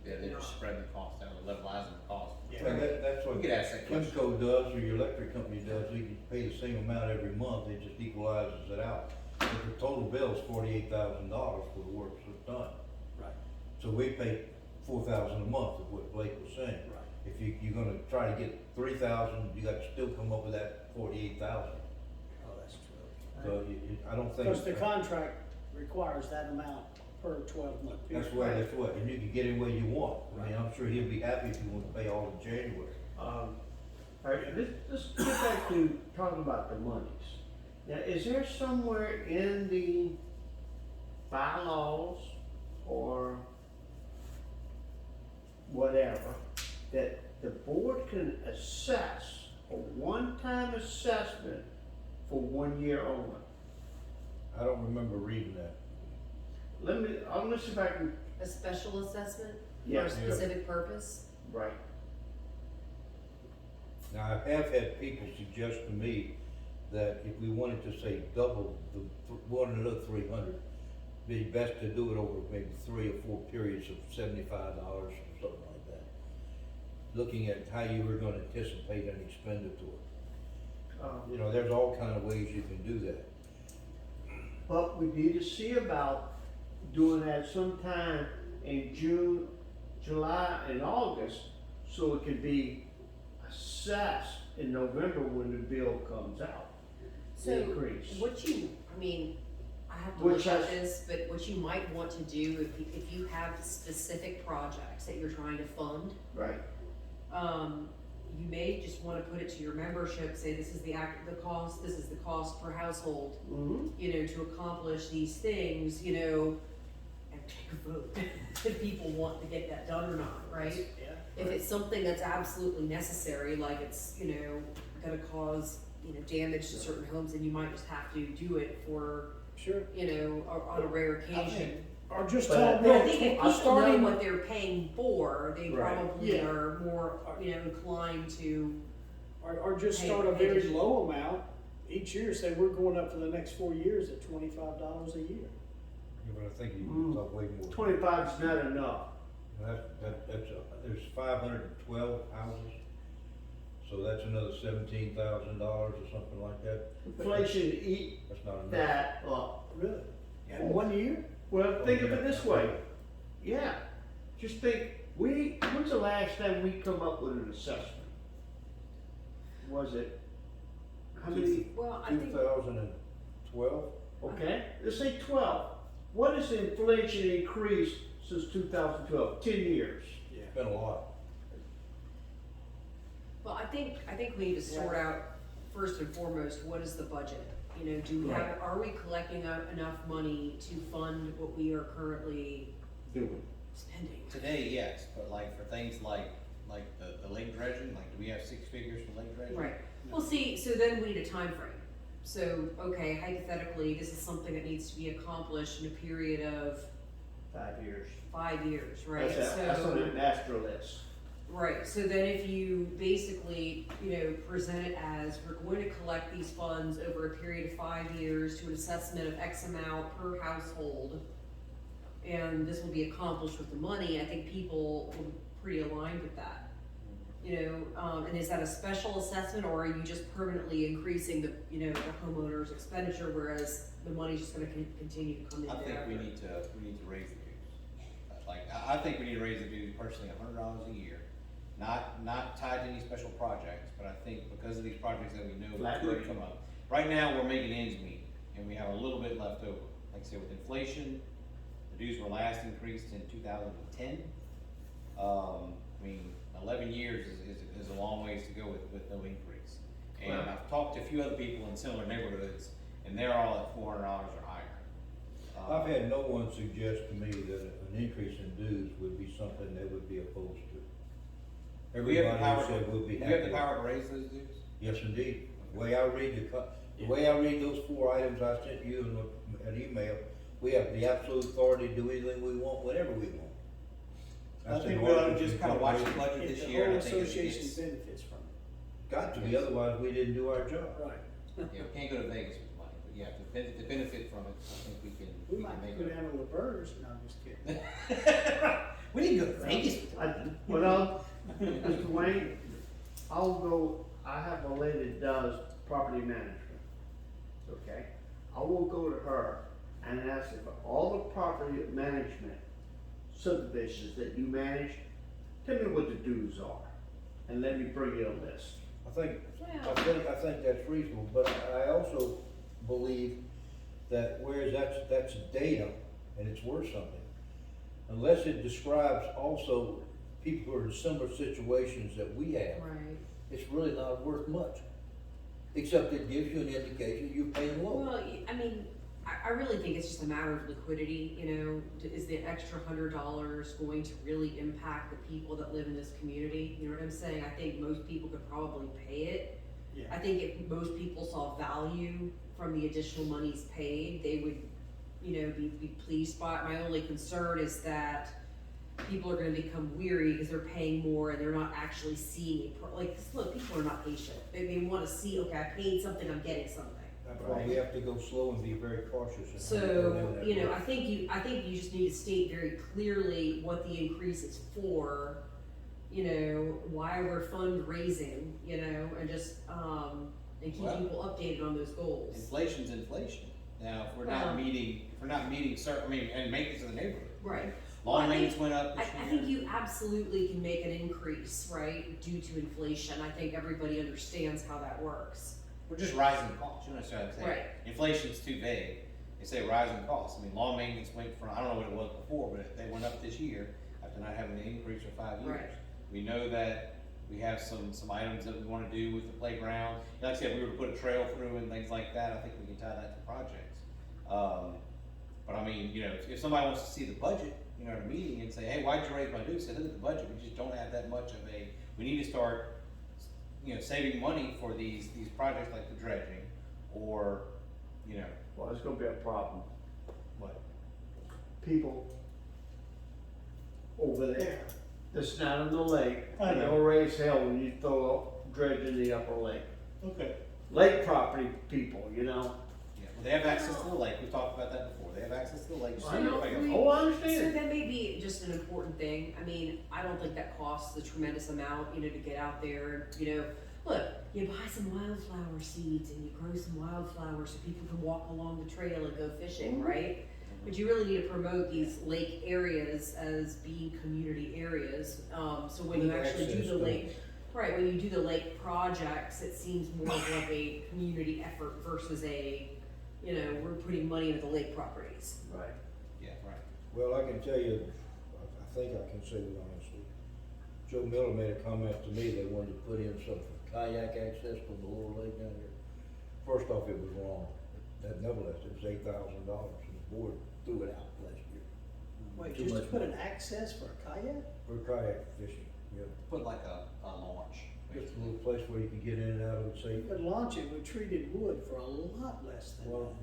Yeah, they just spread the cost out, levelizing the cost. Well, that's what We could ask that question. Kimco does, or your electric company does, you can pay the same amount every month, it just equalizes it out. But the total bill's $48,000 for the work that's done. Right, So we pay $4,000 a month, is what Blake was saying. right. If you're gonna try to get 3,000, you got to still come up with that 48,000. Oh, that's true. So I don't think. Because the contract requires that amount per 12-month period. That's what, and you can get it where you want. I mean, I'm sure he'll be happy if you want to pay all in January. Alright, let's get back to talking about the monies. Now, is there somewhere in the bylaws or whatever that the board can assess a one-time assessment for 1 year only? I don't remember reading that. I'll see if I can, a special assessment for Yeah. a specific purpose. right, Now, I have had people suggest to me that if we wanted to say double the, wanted another 300, be best to do it over maybe 3 or 4 periods of $75 or something like that. Looking at how you were gonna anticipate an expenditure. You know, there's all kind of ways you can do that. but we need to see about doing that sometime in June, July, and August, so it can be assessed in November when the bill comes out. So, The increase. what you, I mean, I have to Which look at has- this, but what you might want to do, if you have specific projects that you're trying to fund, Right, you may just wanna put it to your membership, say this is the cost, this is the cost per household, mm-hmm, you know, to accomplish these things, you know, and take a vote, if people want to get that done or not, right? Yeah. If it's something that's absolutely necessary, like it's, you know, gonna cause, you know, damage to certain homes, then you might just have to do it for, Sure. you know, on a rare occasion. Or just But- tell But I them, think if I'm people know starting, what they're paying for, they Right. probably Yeah. are more, you know, inclined to, or just Pay- start a pay very addition. low amount each year, say we're going up for the next 4 years at $25 a year. Yeah, but I think you can talk way more. 25's not enough. There's 512 houses, so that's another $17,000 or something like that. Inflation eat That's not enough. that up. Really? Yeah. In 1 year? Well, think of it this way, yeah, just think, when's the last time we come up with an assessment? Was it, how many, well, I think, 2012? okay, let's say 12. What has the inflation increased since 2012? 10 years. It's been a lot. well, I think we need to sort out, first and foremost, what is the budget? You know, do we have, are we collecting enough money to fund what we are currently Doing. spending? Today, yes, but like for things like the lake dredging, like do we have 6 figures for lake dredging? Right, well, see, so then we need a time frame. So, okay, hypothetically, this is something that needs to be accomplished in a period of 5 years. 5 years, right? That's on So, the master list. right, so then if you basically, you know, present it as, we're going to collect these funds over a period of 5 years to an assessment of X amount per household, and this will be accomplished with the money, I think people will be pretty aligned with that. You know, and is that a special assessment, or are you just permanently increasing the, you know, the homeowner's expenditure, whereas the money's just gonna continue to come in I think thereafter? we need to raise the dues. Like, I think we need to raise the dues personally $100 a year, not tied to any special projects, but I think because of these projects that we know Flat are gonna rate. come up. Right now, we're making ends meet, and we have a little bit left over. Like I said, with inflation, the dues were last increased in 2010. I mean, 11 years is a long ways to go with no increase. And Right. I've talked to a few other people in similar neighborhoods, and they're all at $400 or higher. I've had no one suggest to me that an increase in dues would be something they would be opposed to. Do we have the Everybody power, said would be do we have happy. the power to raise those dues? Yes, indeed. The way I read the way I read those 4 items I sent you in an email, we have the absolute authority to do anything we want, whenever we want. I That's think an we ought to ordinance just we kind of can't watch the raise. budget If this the year, and whole I think association it's, benefits from it. Got to be, otherwise we didn't do our job. Right. yeah, we can't go to Vegas with money. We yeah, to benefit from it, I think we can We make might go it. down to LaBerge, no, I'm just kidding. We didn't go to Vegas. Well, Mr. Wayne, I'll go, I have a lady that does property management, okay? I will go to her and ask her for all the property management subdivisions that you manage, tell me what the dues are, and let me bring you a list. I think that's reasonable, but I also believe that whereas that's data and it's worth something, unless it describes also people who are in similar situations that we have, Right. it's really not worth much. Except it gives you an indication you're paying low. Well, I mean, I really think it's just a matter of liquidity, you know, is the extra $100 going to really impact the people that live in this community? You know what I'm saying? I think most people could probably pay it. Yeah. I think if most people saw value from the additional monies paid, they would, you know, be pleased by it. My only concern is that people are gonna become weary because they're paying more and they're not actually seeing it. Like, look, people are not patient. They wanna see, okay, I paid something, I'm getting something. That's why we have to go slow and be very cautious. in how we go So, down that you know, road. I think you just need to state very clearly what the increase is for, you know, why we're fundraising, you know, and just, and keep Well- people updated on those goals. Inflation's inflation. Now, if we're Well- not meeting certain, I mean, and maintenance of the neighborhood. Right. Lawn Well, I maintenance think- went up I this year. think you absolutely can make an increase, right, due to inflation. I think everybody understands how that works. We're just rising costs, you know what I'm saying? Right. Inflation's too vague. They say rising costs. I mean, lawn maintenance went from, I don't know what it was before, but they went up this year after not having an increase for 5 years. Right. We know that we have some items that we wanna do with the playground. Like I said, we were to put a trail through and things like that, I think we can tie that to projects. But I mean, you know, if somebody wants to see the budget, you know, at a meeting and say, hey, why'd you raise my dues? Say, look at the budget, we just don't have that much of a, we need to start, you know, saving money for these projects like the dredging, or, you know, Well, it's gonna be a problem. what? People over there, that's not in the lake, I know. they'll raise hell when you throw dredge in the upper lake. Okay. Lake property people, you know? Yeah, well, they have access to the lake, we talked about that before, they have access to the lake. I know. Everybody goes, Oh, I So understand. that may be just an important thing. I mean, I don't think that costs a tremendous amount, you know, to get out there, you know. Look, you buy some wildflower seeds and you grow some wildflowers so people can walk along the trail and go fishing, right? But you really need to promote these lake areas as being community areas. So when you With actually do access the to- lake, right, when you do the lake projects, it seems more of like a community effort versus a, you know, we're putting money into the lake properties. Right. yeah, right. Well, I can tell you, I think I can say it honestly. Joe Miller made a comment to me, they wanted to put in some kayak access from the lower lake down there. First off, it was wrong. Nevertheless, it was $8,000, and the board threw it out last year. Wait, Too just to much put money. an access for a kayak? For kayak fishing, yeah. Put like a launch. Just a little place where you can get in and out of it You safely. could launch it with treated wood for a lot less than Well,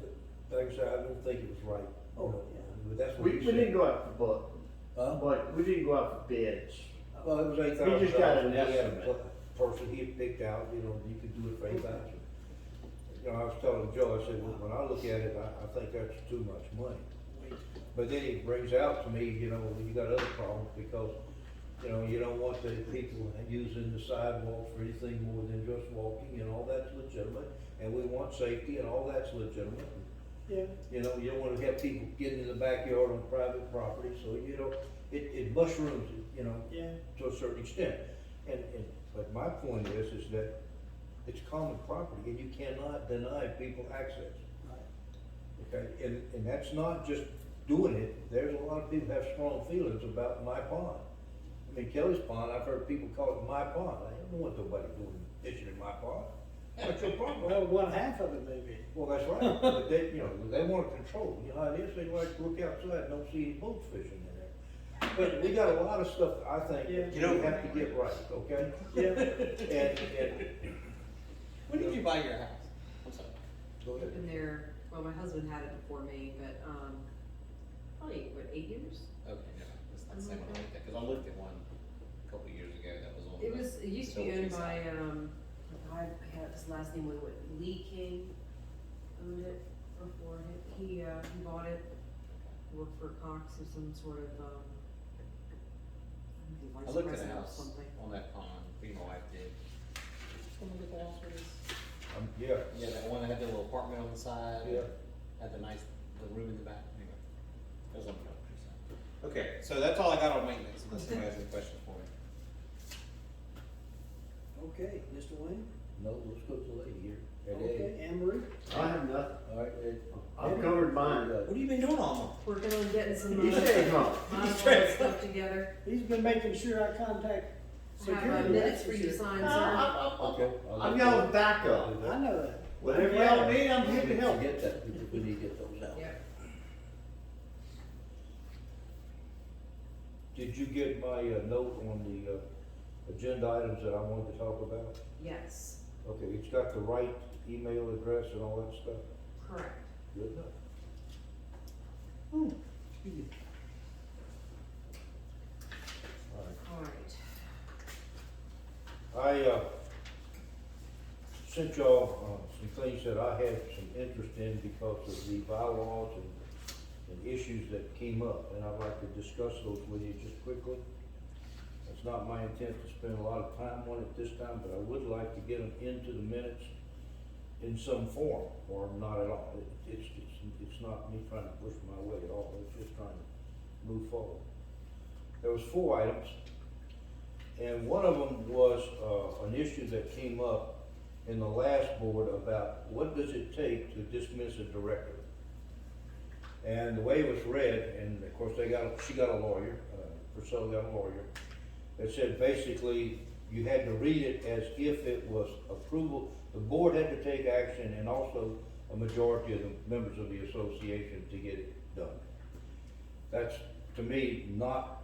that. like I said, I don't think it was right. Oh, you know, yeah. But that's what We he didn't said. go out for book, Huh? but we didn't go out for bids. Well, it was $8,000. We just got an He had a estimate. person he had picked out, you know, you could do it for 8,000. You know, I was telling Joe, I said, well, when I look at it, I think that's too much money. Wait, But then he brings out to me, you know, you got other problems because, you know, you don't want the people using the sidewalks for anything more than just walking, and all that's legitimate. And we want safety, and all that's legitimate. yeah, You know, you don't wanna have people getting in the backyard on private property, so, you know, it mushrooms, you know, yeah, to a certain extent. But my point is that it's common property, and you cannot deny people access. right. Okay, and that's not just doing it, there's a lot of people have strong feelings about my pond. I mean, Kelly's pond, I've heard people call it my pond, I don't want nobody doing fishing in my pond, what's your problem? Well, one half of it maybe. Well, that's right, but they, you know, they want control, you know how it is, they like to look outside and don't see any boats fishing in there. But we got a lot of stuff, I think, Yeah. that we have to get right, okay? Yeah, And, When did you buy your house? I'm sorry. go ahead. Been there, well, my husband had it before me, but, probably, what, 8 years? Okay, no, it's not the same one like that, cause I looked at one a couple of years ago that was on. It used to be owned by, a guy, his last name was what, Lee King owned it. before. He bought it, worked for Cox or some sort of, I vice looked at a president or house something. on that pond, me and my wife did. Someone look at the house with us? Yeah, Yeah, that one that had the little apartment on the side. yeah. Had the nice, the room in the back, anyway. That was on the property side. Okay, so that's all I got on maintenance, unless anybody has any questions for me. Okay, Mr. Wayne? No, let's go to the lady here. Ed, Okay, Anne Marie? I have nothing. All right, Ed. I've covered mine. What What have you been doing all month? Working on getting some, You stay calm. stuff together. He's been making sure I contact Have security. minutes that's for you to sure. sign, No, sir. Okay. I'm y'all's backup. I know that. Whatever y'all need, I'm here to help. Get that, because we need to get those out. Yep. Did you get my, note on the, agenda items that I wanted to talk about? Yes, Okay, it's got the right email address and all that stuff? correct. Good enough. All right. All right. I, sent y'all, some things that I had some interest in because of the bylaws and issues that came up, and I'd like to discuss those with you just quickly. It's not my intent to spend a lot of time on it this time, but I would like to get them into the minutes in some form, or not at all. It's not me trying to push my way at all, it's just trying to move forward. There was 4 items, and one of them was, an issue that came up in the last board about what does it take to dismiss a director? And the way it was read, and of course she got a lawyer, Priscilla got a lawyer, that said basically you had to read it as if it was approval, the board had to take action and also a majority of the members of the association to get it done. That's, to me, not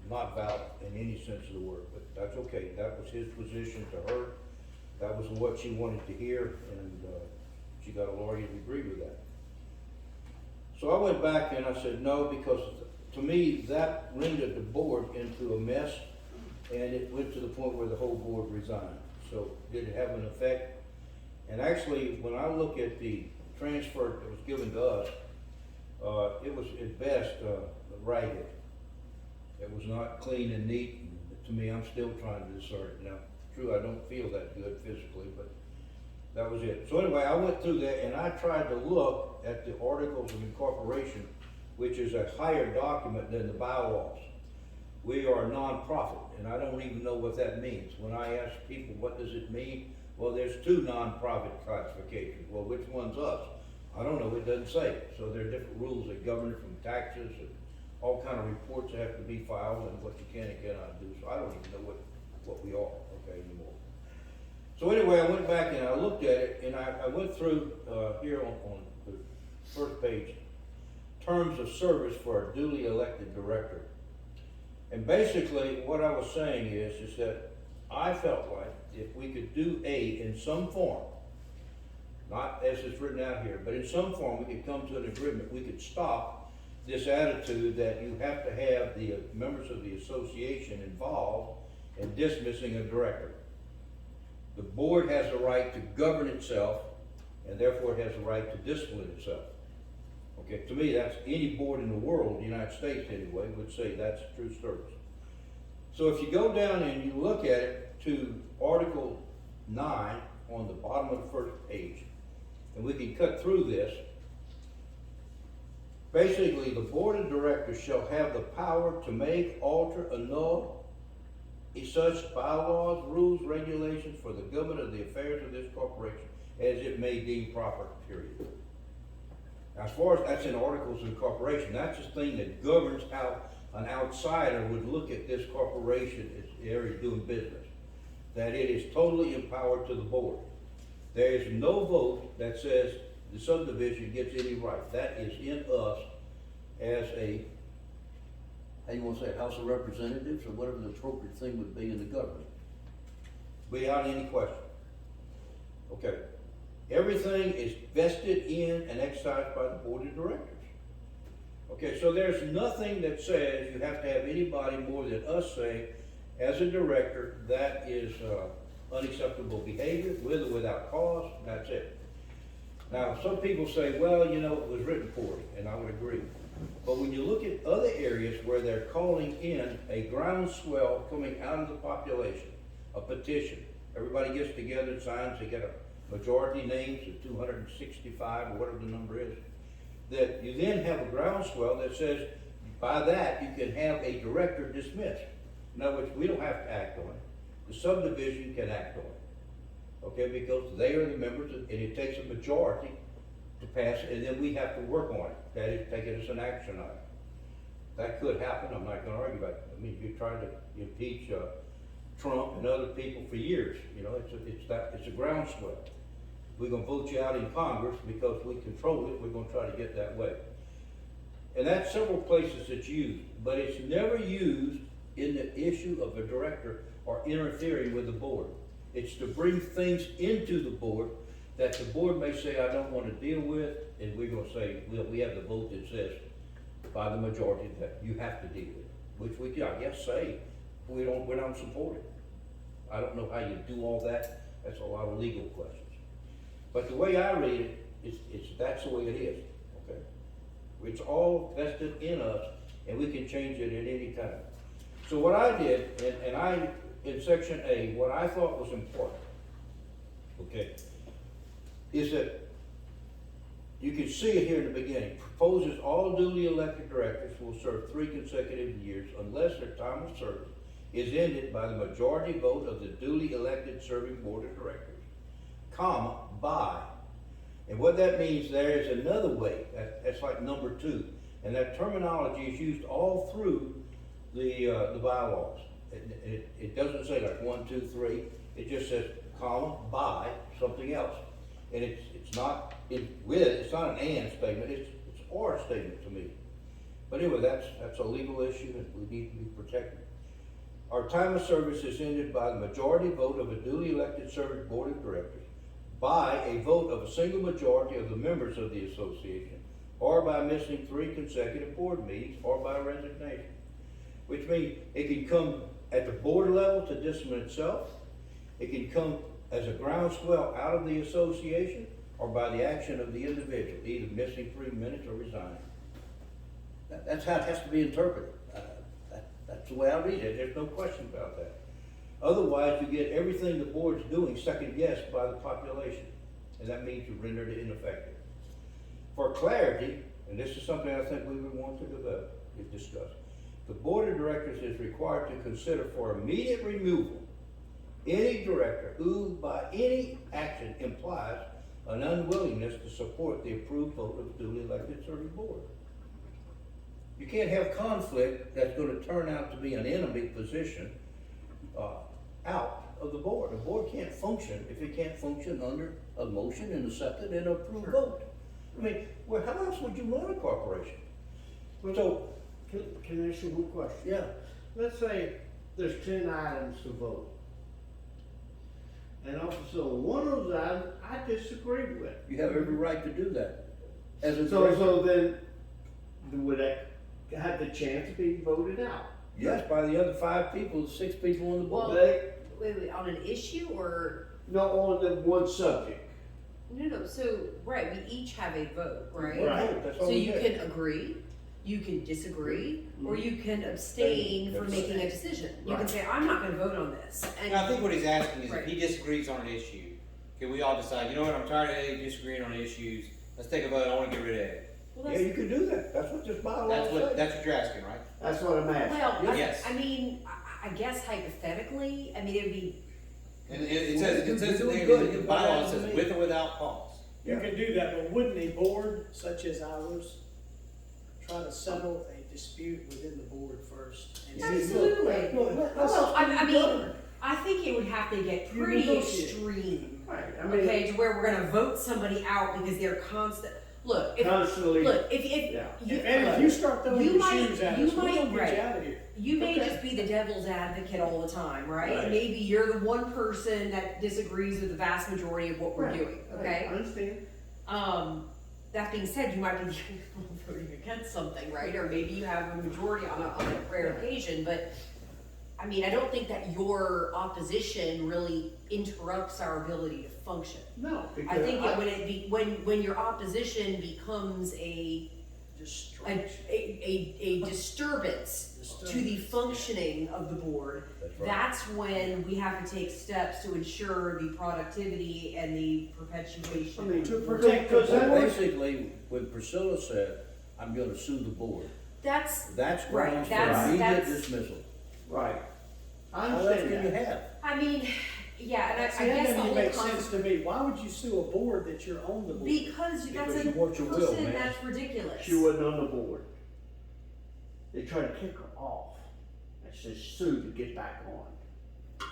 valid in any sense of the word, but that's okay. That was his position to her. That was what she wanted to hear, and she got a lawyer to agree with that. So I went back and I said no, because to me, that rendered the board into a mess, and it went to the point where the whole board resigned. So did it have an effect? And actually, when I look at the transfer that was given to us, it was at best ragged. It was not clean and neat, and to me, I'm still trying to discern it. Now, true, I don't feel that good physically, but that was it. So anyway, I went through that and I tried to look at the Articles of Incorporation, which is a higher document than the bylaws. We are a nonprofit, and I don't even know what that means. When I ask people, what does it mean? Well, there's 2 nonprofit classifications. Well, which one's us? I don't know, it doesn't say. So there are different rules that govern it, from taxes and all kind of reports that have to be filed and what you can and cannot do. So I don't even know what we are, okay, anymore. So anyway, I went back and I looked at it, and I went through, here on the first page, terms of service for a duly elected director. And basically, what I was saying is that I felt like if we could do in some form, not as it's written out here, but in some form, we could come to an agreement, we could stop this attitude that you have to have the members of the association involved in dismissing a director. The board has the right to govern itself, and therefore it has the right to discipline itself. Okay, to me, that's any board in the world, the United States anyway, would say that's true service. So if you go down and you look at it to Article 9 on the bottom of the first page, and we can cut through this, basically the board of directors shall have the power to make, alter, annul such bylaws, rules, regulations for the government of the affairs of this corporation as it may deem proper, period. Now, as far as that's in Articles of Incorporation, that's the thing that governs how an outsider would look at this corporation as area doing business. That it is totally empowered to the board. There is no vote that says the subdivision gets any right. That is in us as a, how you want to say it, House of Representatives, or whatever the appropriate thing would be in the government. Beyond any question. Okay. Everything is vested in and exercised by the board of directors. Okay, so there's nothing that says you have to have anybody more than us say, as a director, that is unacceptable behavior, with or without cause, that's it. Now, some people say, well, you know, it was written poorly, and I would agree. But when you look at other areas where they're calling in a groundswell coming out of the population, a petition, everybody gets together and signs, they get a majority names of 265 or whatever the number is, that you then have a groundswell that says, by that, you can have a director dismissed. In other words, we don't have to act on it. The subdivision can act on it. Okay, because they are the members, and it takes a majority to pass it, and then we have to work on it. That is, take it as an action item. That could happen, I'm not gonna argue about it. I mean, you're trying to impeach, Trump and other people for years, you know, it's a groundswell. We're gonna vote you out in Congress because we control it, we're gonna try to get that way. And that's several places it's used, but it's never used in the issue of a director or interfering with the board. It's to bring things into the board that the board may say, I don't want to deal with, and we're gonna say, we have the vote that says by the majority that you have to deal with it, which we can, I guess, say, we don't support it. I don't know how you do all that, that's a lot of legal questions. But the way I read it, that's the way it is, okay? It's all vested in us, and we can change it at any time. So what I did, in section A, what I thought was important, okay, is that you can see it here in the beginning. Proposes all duly elected directors will serve 3 consecutive years unless their time of service is ended by the majority vote of the duly elected serving board of directors, comma, by. And what that means there is another way, that's like number 2. And that terminology is used all through the bylaws. It doesn't say like 1, 2, 3, it just says comma, by, something else. And it's not it's not an and statement, it's or statement to me. But anyway, that's a legal issue and we need to be protected. Our time of service is ended by the majority vote of a duly elected serving board of directors, by a vote of a single majority of the members of the association, or by missing 3 consecutive board meetings, or by resignation. Which means it can come at the board level to discipline itself, it can come as a groundswell out of the association, or by the action of the individual, either missing 3 minutes or resigning. That's how it has to be interpreted. That's the way I read it, there's no question about that. Otherwise, you get everything the board's doing second guessed by the population, and that means you render it ineffective. For clarity, and this is something I think we would want to develop, if discussed, the board of directors is required to consider for immediate removal any director who by any action implies an unwillingness to support the approved vote of the duly elected serving board. You can't have conflict that's gonna turn out to be an enemy position out of the board. The board can't function if it can't function under a motion and a second and an approved vote. I mean, well, how else would you run a corporation? So, Can I ask you one question? yeah, Let's say there's 10 items to vote. And also, one of those items I disagree with. you have every right to do that. As a So director, then, would that have the chance of being voted out? yes, by the other 5 people, 6 people on the board. Well, They, wait, on an issue or? no, on the one subject. No, so, right, we each have a vote, right? Right. That's all So we you get. can agree, you can disagree, or you can abstain from making a decision. You can Right. say, I'm not gonna vote on this, And I think and, what he's asking is Right. if he disagrees on an issue, can we all decide, you know what, I'm tired of disagreeing on issues, let's take a vote, I wanna get rid of it. well, Yeah, you that's, can do that, that's what this bylaw says. That's what you're asking, right? That's what I'm asking. well, Yes. I mean, I guess hypothetically, I mean, it would be, And it says, You're the doing good. the You're bylaw better says than me. with or without cause. You can do that, but wouldn't a board such as ours try to settle a dispute within the board first? And see- absolutely. Look, Well, I mean, I think it would have to get You pretty negotiate. extreme, Right, I mean, okay, to where we're gonna vote somebody out because they're look, if, constantly. look, if, Yeah. And if you start throwing You your might- shoes at you us, we're might- gonna get right. you out of here. you may Okay. just be the devil's advocate all the time, right? Right. Maybe you're the one person that disagrees with the vast majority of what we're Right, doing, right, okay? I understand. That being said, you might be the only one voting against something, right? Or maybe you have a majority on a rare occasion, but I mean, I don't think that your opposition really interrupts our ability to function. No, I because think that when your opposition becomes a disturbance to the functioning of the board, That's right. that's when we have to take steps to ensure the productivity and the perpetuation. I mean, To protect the because that Well, was, basically, when Priscilla said, I'm gonna sue the board, That's, that's Right, grounds for that's- immediate that's- dismissal. right. I How else understand can you that. have? I mean, yeah, and I See, that guess the doesn't whole make concept. sense to me. Why would you sue a board that you're on the board? Because that's Because a you want your will, person, man. that's ridiculous. She wasn't on the board. They tried to kick her off. And she sued to get back on.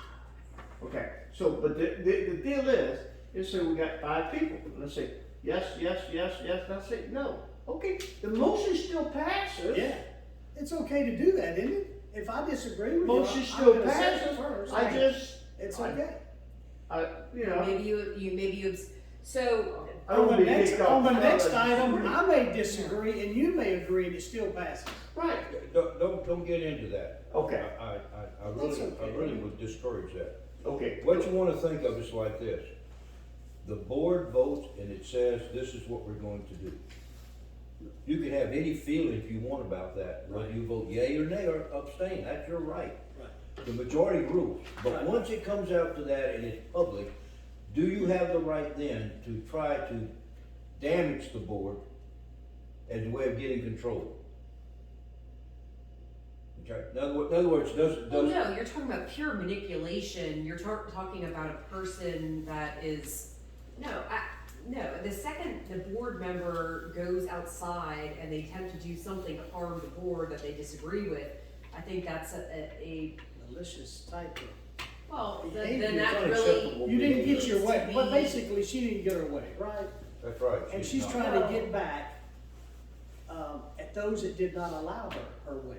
Okay, so, but the deal is say we got 5 people. And they say, yes, yes, yes, yes, and I say, no. Okay, the motion still passes. Yeah, it's okay to do that, isn't it? If I disagree with you, Motion I'm still gonna say it passes. first. I just, It's okay. you know, Maybe you, so, I don't On want the to be next, kicked on off. the next item, I may disagree and you may agree and it still passes. Right, Don't get into that. okay, I That's really, I okay. really would discourage that. okay. What you wanna think of is like this. The board votes and it says, this is what we're going to do. You can have any feeling if you want about that, whether you vote yea or nay or abstain, that's your right. Right. The majority rules, but Right. once it comes out to that and it's public, do you have the right then to try to damage the board as a way of getting control? Okay, in other words, well, no, you're talking about pure manipulation, you're talking about a person that is, no, the second the board member goes outside and they attempt to do something to harm the board that they disagree with, I think that's a Malicious type of. well, Behavior then is that unacceptable. really, You didn't get your way, To be- but basically she didn't get her way, right? That's right. And she's not- trying to get back, at those that did not allow her way,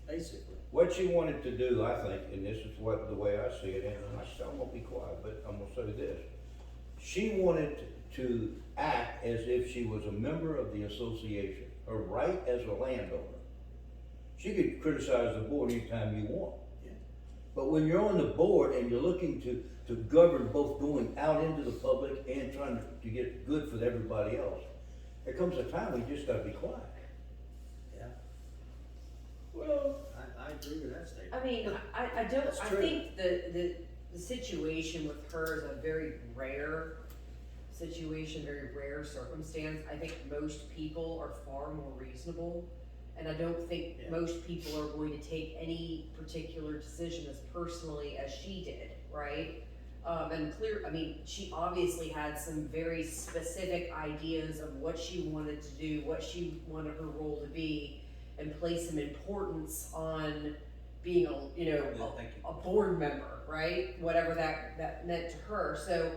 basically. What she wanted to do, I think, and this is what, the way I see it, and I'm gonna be quiet, but I'm gonna say this. She wanted to act as if she was a member of the association, her right as a landowner. She could criticize the board anytime you want. Yeah. But when you're on the board and you're looking to govern both going out into the public and trying to get good for everybody else, there comes a time we just gotta be quiet. Yeah. Well, I agree with that statement. I mean, I don't, That's I true. think the situation with her is a very rare situation, very rare circumstance. I think most people are far more reasonable, and I don't think Yeah. most people are going to take any particular decision as personally as she did, right? I mean, she obviously had some very specific ideas of what she wanted to do, what she wanted her role to be, and place some importance on being Yeah, thank you. a board member, right? Whatever that meant to her. So,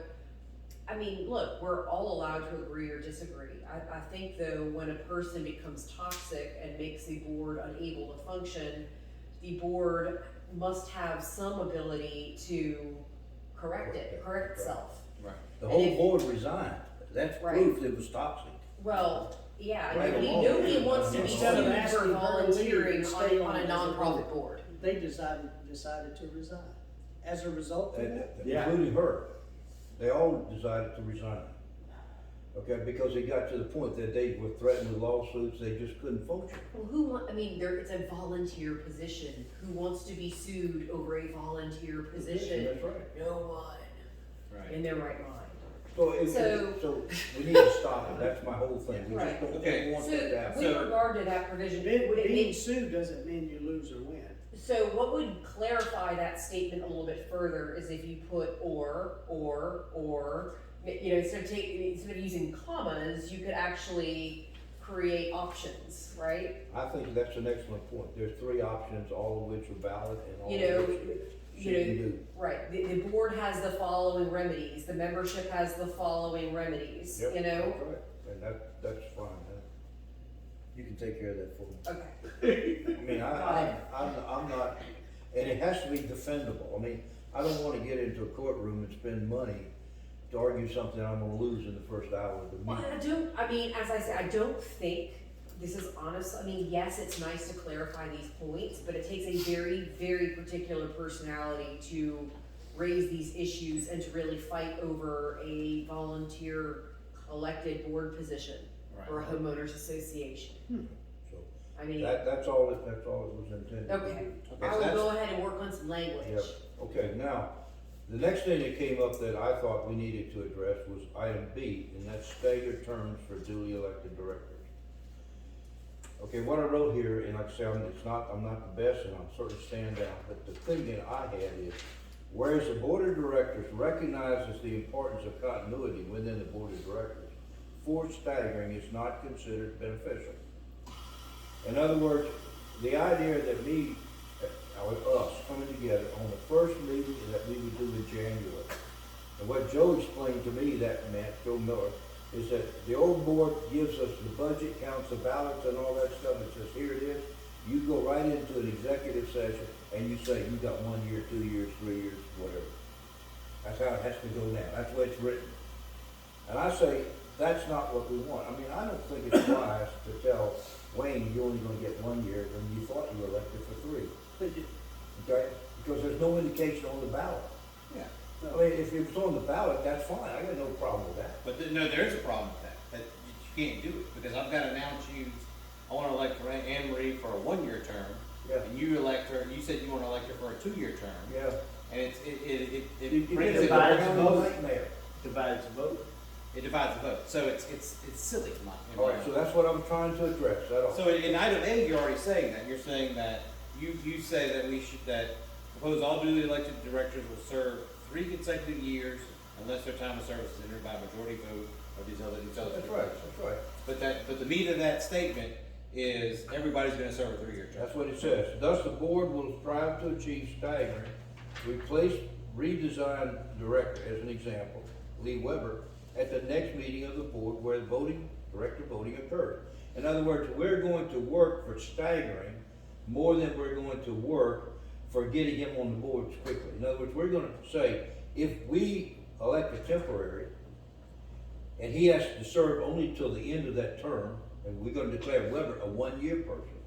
I mean, look, we're all allowed to agree or disagree. I think though, when a person becomes toxic and makes the board unable to function, the board must have some ability to correct itself. Right. The And whole if- board resigned. That's Right. proof it was toxic. Well, yeah, Right nobody, along. nobody wants to be Instead of sued asking for her to volunteering leave, stay on a on as a nonprofit board. board. They decided to resign. As a result of that, Yeah. Including her. They all decided to resign. Okay, because it got to the point that they were threatened with lawsuits, they just couldn't function. Well, I mean, it's a volunteer position. Who wants to be sued over a volunteer position? That's right. No one Right. in their right mind. So we need to stop it, that's my whole thing, we just Right. don't Okay. want So, that to happen. with regard to that provision, would it being make, sued doesn't mean you lose or win. so what would clarify that statement a little bit further is if you put or, you know, instead of using commas, you could actually create options, right? I think that's an excellent point, there's 3 options, all of which are valid and all You know, of which she can do. Right, the board has the following remedies, the membership has the following remedies, Yep, you know? that's right. And that's fine, huh? You can take care of that for me. Okay, I mean, I'm not, and it has to be defendable. I mean, I don't wanna get into a courtroom and spend money to argue something I'm gonna lose in the first hour of the well, meeting. I mean, as I said, I don't think this is honest, I mean, yes, it's nice to clarify these points, but it takes a very, very particular personality to raise these issues and to really fight over a volunteer elected board position for a homeowners association. So, I mean, that's all it was intended. okay, Okay, I so will that's- go ahead and work on some language. Yep. Okay, now, the next thing that came up that I thought we needed to address was item B, and that's staggered terms for duly elected directors. Okay, what I wrote here, and like I say, I'm not the best, and I'm sort of stand out, but the thing that I had is, whereas the board of directors recognizes the importance of continuity within the board of directors, forced staggering is not considered beneficial. In other words, the idea that us coming together on the first meeting that we would do in January, and what Joe explained to me that meant, Joe Miller, is that the old board gives us the budget, counts the ballots and all that stuff, and says, here it is. You go right into an executive session and you say, you got 1 year, 2 years, 3 years, whatever. That's how it has to go now. That's the way it's written. And I say, that's not what we want. I mean, I don't think it's wise to tell Wayne, you're only gonna get 1 year when you thought you were elected for 3. Okay? Because there's no indication on the ballot. Yeah. I mean, if it's on the ballot, that's fine. I got no problem with that. But no, there is a problem with that you can't do it, because I've got to now choose, I want to elect Anne Marie for a 1-year term, Yeah. and you elect her, you said you want to elect her for a 2-year term, Yeah. and it You brings get it, a divides the vote. nightmare. Divides the vote. it divides the vote, so it's silly in my All right, so that's what I'm trying to address, that all. So in item A, you're already saying that, you're saying that, you say that we should, that propose all duly elected directors will serve 3 consecutive years unless their time of service is entered by a majority vote of these other. That's right. But the meat of that statement is everybody's gonna serve a 3-year term. That's what it says. Thus, the board will strive to achieve staggering, replace redesign director, as an example, Lee Weber, at the next meeting of the board where the director voting occurs. In other words, we're going to work for staggering more than we're going to work for getting him on the board quickly. In other words, we're gonna say, if we elect a temporary, and he has to serve only till the end of that term, and we're gonna declare Weber a 1-year person,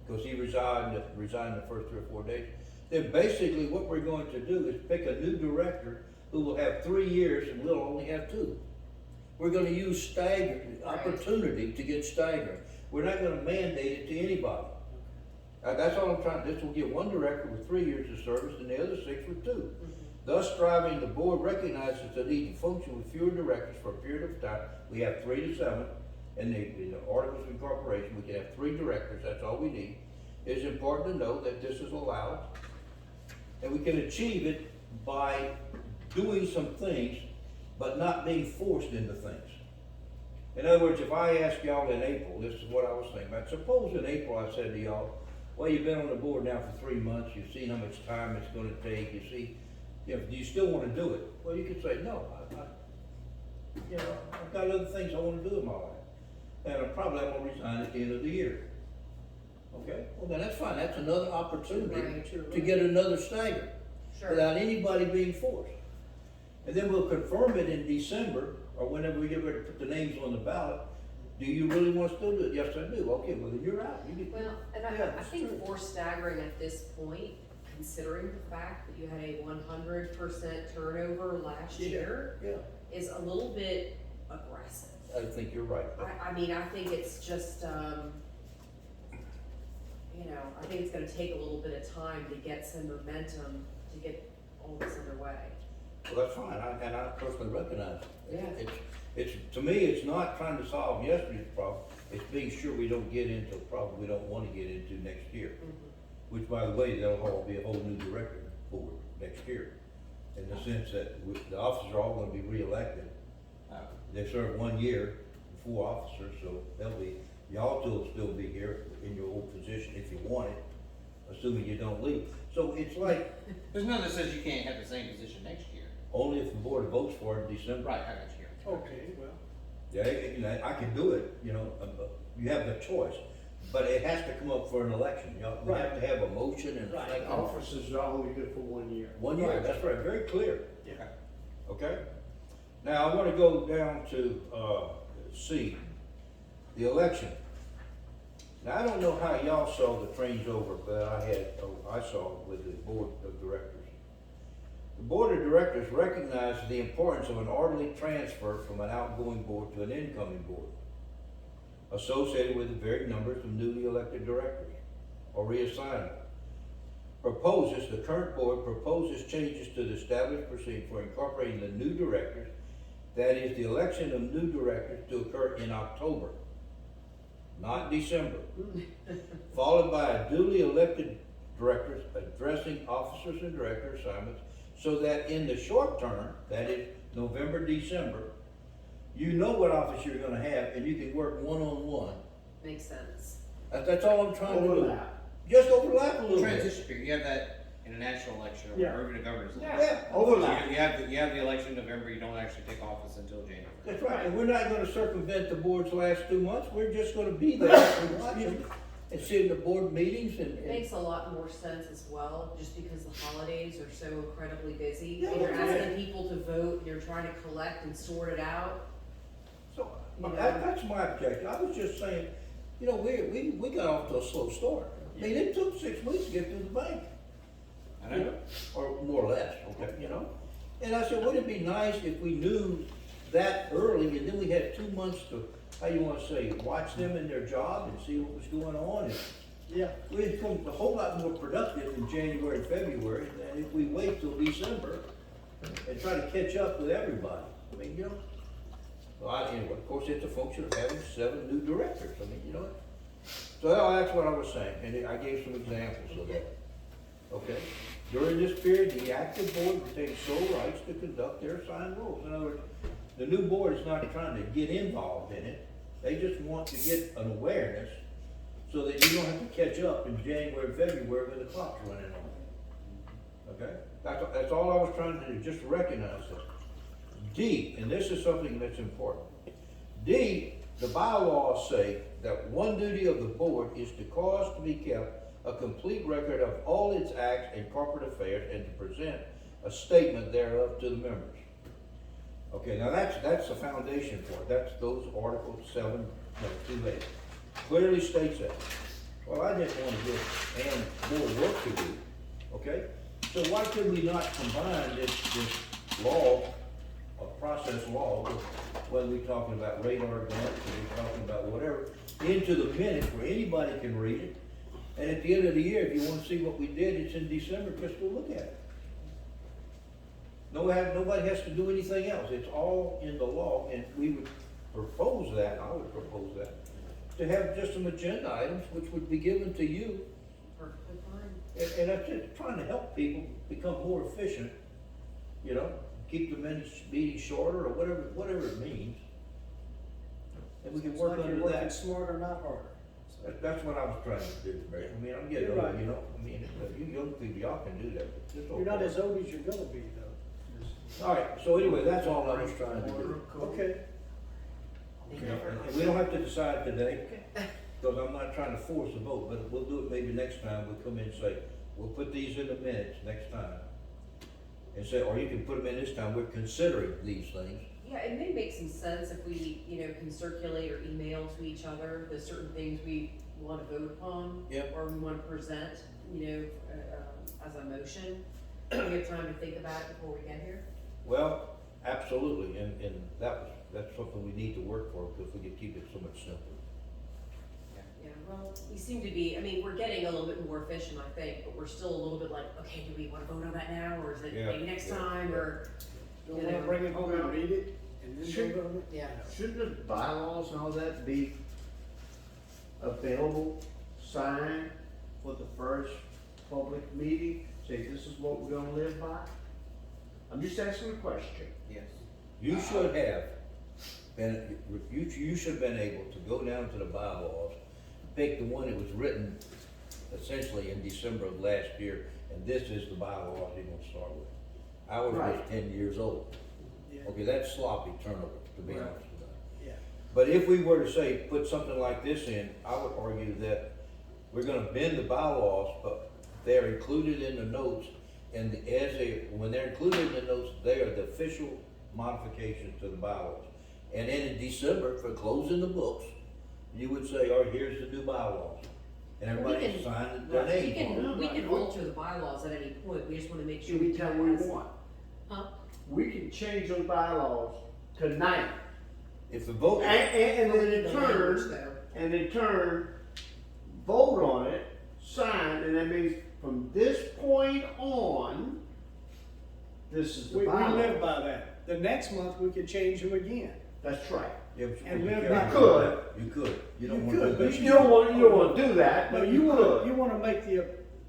because he resigned the first 3 or 4 days, then basically what we're going to do is pick a new director who will have 3 years and we'll only have 2. We're gonna use opportunity to get staggered. We're not gonna mandate it to anybody. That's all I'm trying, this will give 1 director with 3 years of service and the other 6 with 2. Thus striving, the board recognizes the need to function with fewer directors for a period of time. We have 3 to 7, in the Articles of Incorporation, we can have 3 directors, that's all we need. It is important to know that this is allowed, and we can achieve it by doing some things, but not being forced into things. In other words, if I ask y'all in April, this is what I was thinking about, suppose in April I said to y'all, well, you've been on the board now for 3 months, you've seen how much time it's gonna take, you see, do you still wanna do it? Well, you could say, no, I've got other things I wanna do in my life. And I'm probably gonna resign at the end of the year. Okay, well then that's fine, that's another opportunity Right. to get another stagger, Sure. without anybody being forced. And then we'll confirm it in December, or whenever we get ready to put the names on the ballot. Do you really want to still do it? Yes, I do. Okay, well then you're out. You get, Well, and Yeah, I it's think true. forced staggering at this point, considering the fact that you had a 100% turnover last Yeah. year, yeah, is a little bit aggressive. I think you're right. I mean, I think it's just, I think it's gonna take a little bit of time to get some momentum to get all this underway. Well, that's fine, and I personally recognize it. Yeah. It's, to me, it's not trying to solve yesterday's problem, it's being sure we don't get into a problem we don't wanna get into next year. Which, by the way, there'll all be a whole new director board next year, in the sense that the officers are all gonna be reelected. They serve 1 year, 4 officers, so y'all two will still be here in your old position if you want it, assuming you don't leave. So it's like, There's nothing that says you can't have the same position next year. only if the board votes for it in December. Right, I got you. Okay, well, Yeah, I can do it, but you have the choice, but it has to come up for an election, we have to have a motion and a Right. second. Officers are only good for 1 year. 1 year, that's right, very clear. yeah. Okay? Now, I wanna go down to, C, the election. Now, I don't know how y'all saw the changeover, but I saw it with the board of directors. The board of directors recognized the importance of an orderly transfer from an outgoing board to an incoming board, associated with the varied numbers of newly elected directors, or reassignment. The current board proposes changes to the established procedure for incorporating the new directors, that is, the election of new directors to occur in October, not December, followed by a duly elected directors addressing officers and director assignments, so that in the short term, that is November, December, you know what office you're gonna have and you can work one-on-one. Makes sense. That's all I'm trying to do. Overlap. Just overlap a little bit. Transition period, you have that in a national election Yeah. or even a governor's election. Yeah, Overlap. You have the election in November, you don't actually take office until January. that's right, and we're not gonna circumvent the board's last 2 months, we're just gonna be there and watch them and sit in the board meetings It and makes a lot more sense as well, just because the holidays are so incredibly busy. Yeah, And you're yeah. asking people to vote, and you're trying to collect and sort it out. so, You know. that's my objection. I was just saying, you know, we got off to a slow start. I mean, it took 6 weeks to get through the bank. I You know. know, or more or less, okay, you know? And I said, wouldn't it be nice if we knew that early, and then we had 2 months to, how you wanna say, watch them in their job and see what was going on, and Yeah, we'd become a whole lot more productive in January and February than if we wait till December and try to catch up with everybody. I mean, you know, well, anyway, of course, it's a function of having 7 new directors, I mean, you know? So that's what I was saying, and I gave some examples of that. Okay? During this period, the active board retains sole rights to conduct their assigned roles. In other words, the new board is not trying to get involved in it, they just want to get an awareness so that you don't have to catch up in January and February when the clock's running on. Okay? That's all I was trying to do, just recognize this. D, and this is something that's important. D, the bylaws say that one duty of the board is to cause to be kept a complete record of all its acts and corporate affairs and to present a statement thereof to the members. Okay, now that's the foundation for it, that's those Articles 7, no, 2A. Clearly states that. Well, I didn't want to give Ann more work to do, okay? So why could we not combine this law, or process law, whether we're talking about radar guns, or we're talking about whatever, into the minutes where anybody can read it? And at the end of the year, if you wanna see what we did, it's in December, just go look at it. Nobody has to do anything else, it's all in the law, and we would propose that, I would propose that, to have just some agenda items which would be given to you, Perfectly fine. and that's it, trying to help people become more efficient, you know, keep the meetings shorter, or whatever it means. And we can it's work like you're under working that. smarter, not harder. So, That's what I was trying to do, Barry. I mean, I'm getting You're older, right. you know, I mean, you young people, y'all can do that, but just You're not as old as you're gonna be though. All right, so anyway, that's all I was trying to do. Okay, You know, and we don't have to decide today, because I'm not trying to force a vote, but we'll do it maybe next time, we'll come in and say, we'll put these in the minutes next time. And say, or you can put them in this time, we're considering these things. Yeah, it may make some sense if we, can circulate or email to each other the certain things we wanna vote upon. Yep. Or we wanna present, as a motion. We have time to think about it before we get here. Well, absolutely, and that's something we need to work for, because we can keep it so much simpler. Yeah, well, we seem to be, we're getting a little bit more efficient, I think, but we're still a little bit like, okay, do we wanna vote on that now, or is it Yeah, maybe next yeah, time, yeah. or? don't wanna bring it home and read it and then Sure. vote on it? Yeah. Shouldn't the bylaws and all that be available, signed for the first public meeting? Say, this is what we're gonna live by? I'm just asking a question. Yes. You should have been, you should have been able to go down to the bylaws, pick the one that was written essentially in December of last year, and this is the bylaws you're gonna start with. Ours was Right. 10 years old. Yeah, Okay, that's sloppy turnover, to be Right. honest with you. yeah. But if we were to say, put something like this in, I would argue that we're gonna bend the bylaws, but they're included in the notes, and when they're included in the notes, they are the official modifications to the bylaws. And then in December, for closing the books, you would say, all right, here's the new bylaws. And Well, we everybody can- sign their We name on it. can, we can alter the bylaws at any point, we just wanna make sure. Anytime do we it as- want. Huh? We can change those bylaws tonight. If the vote, And Well, then we need in the language, turn, though. and in turn, vote on it, sign, and that means from this point on, this is the We live bylaw. by that. The next month, we could change them again. That's right. yeah, but And you live can't by- do that. You could, you don't You wanna could, do but that. You don't wanna do that, But but you you could. wanna make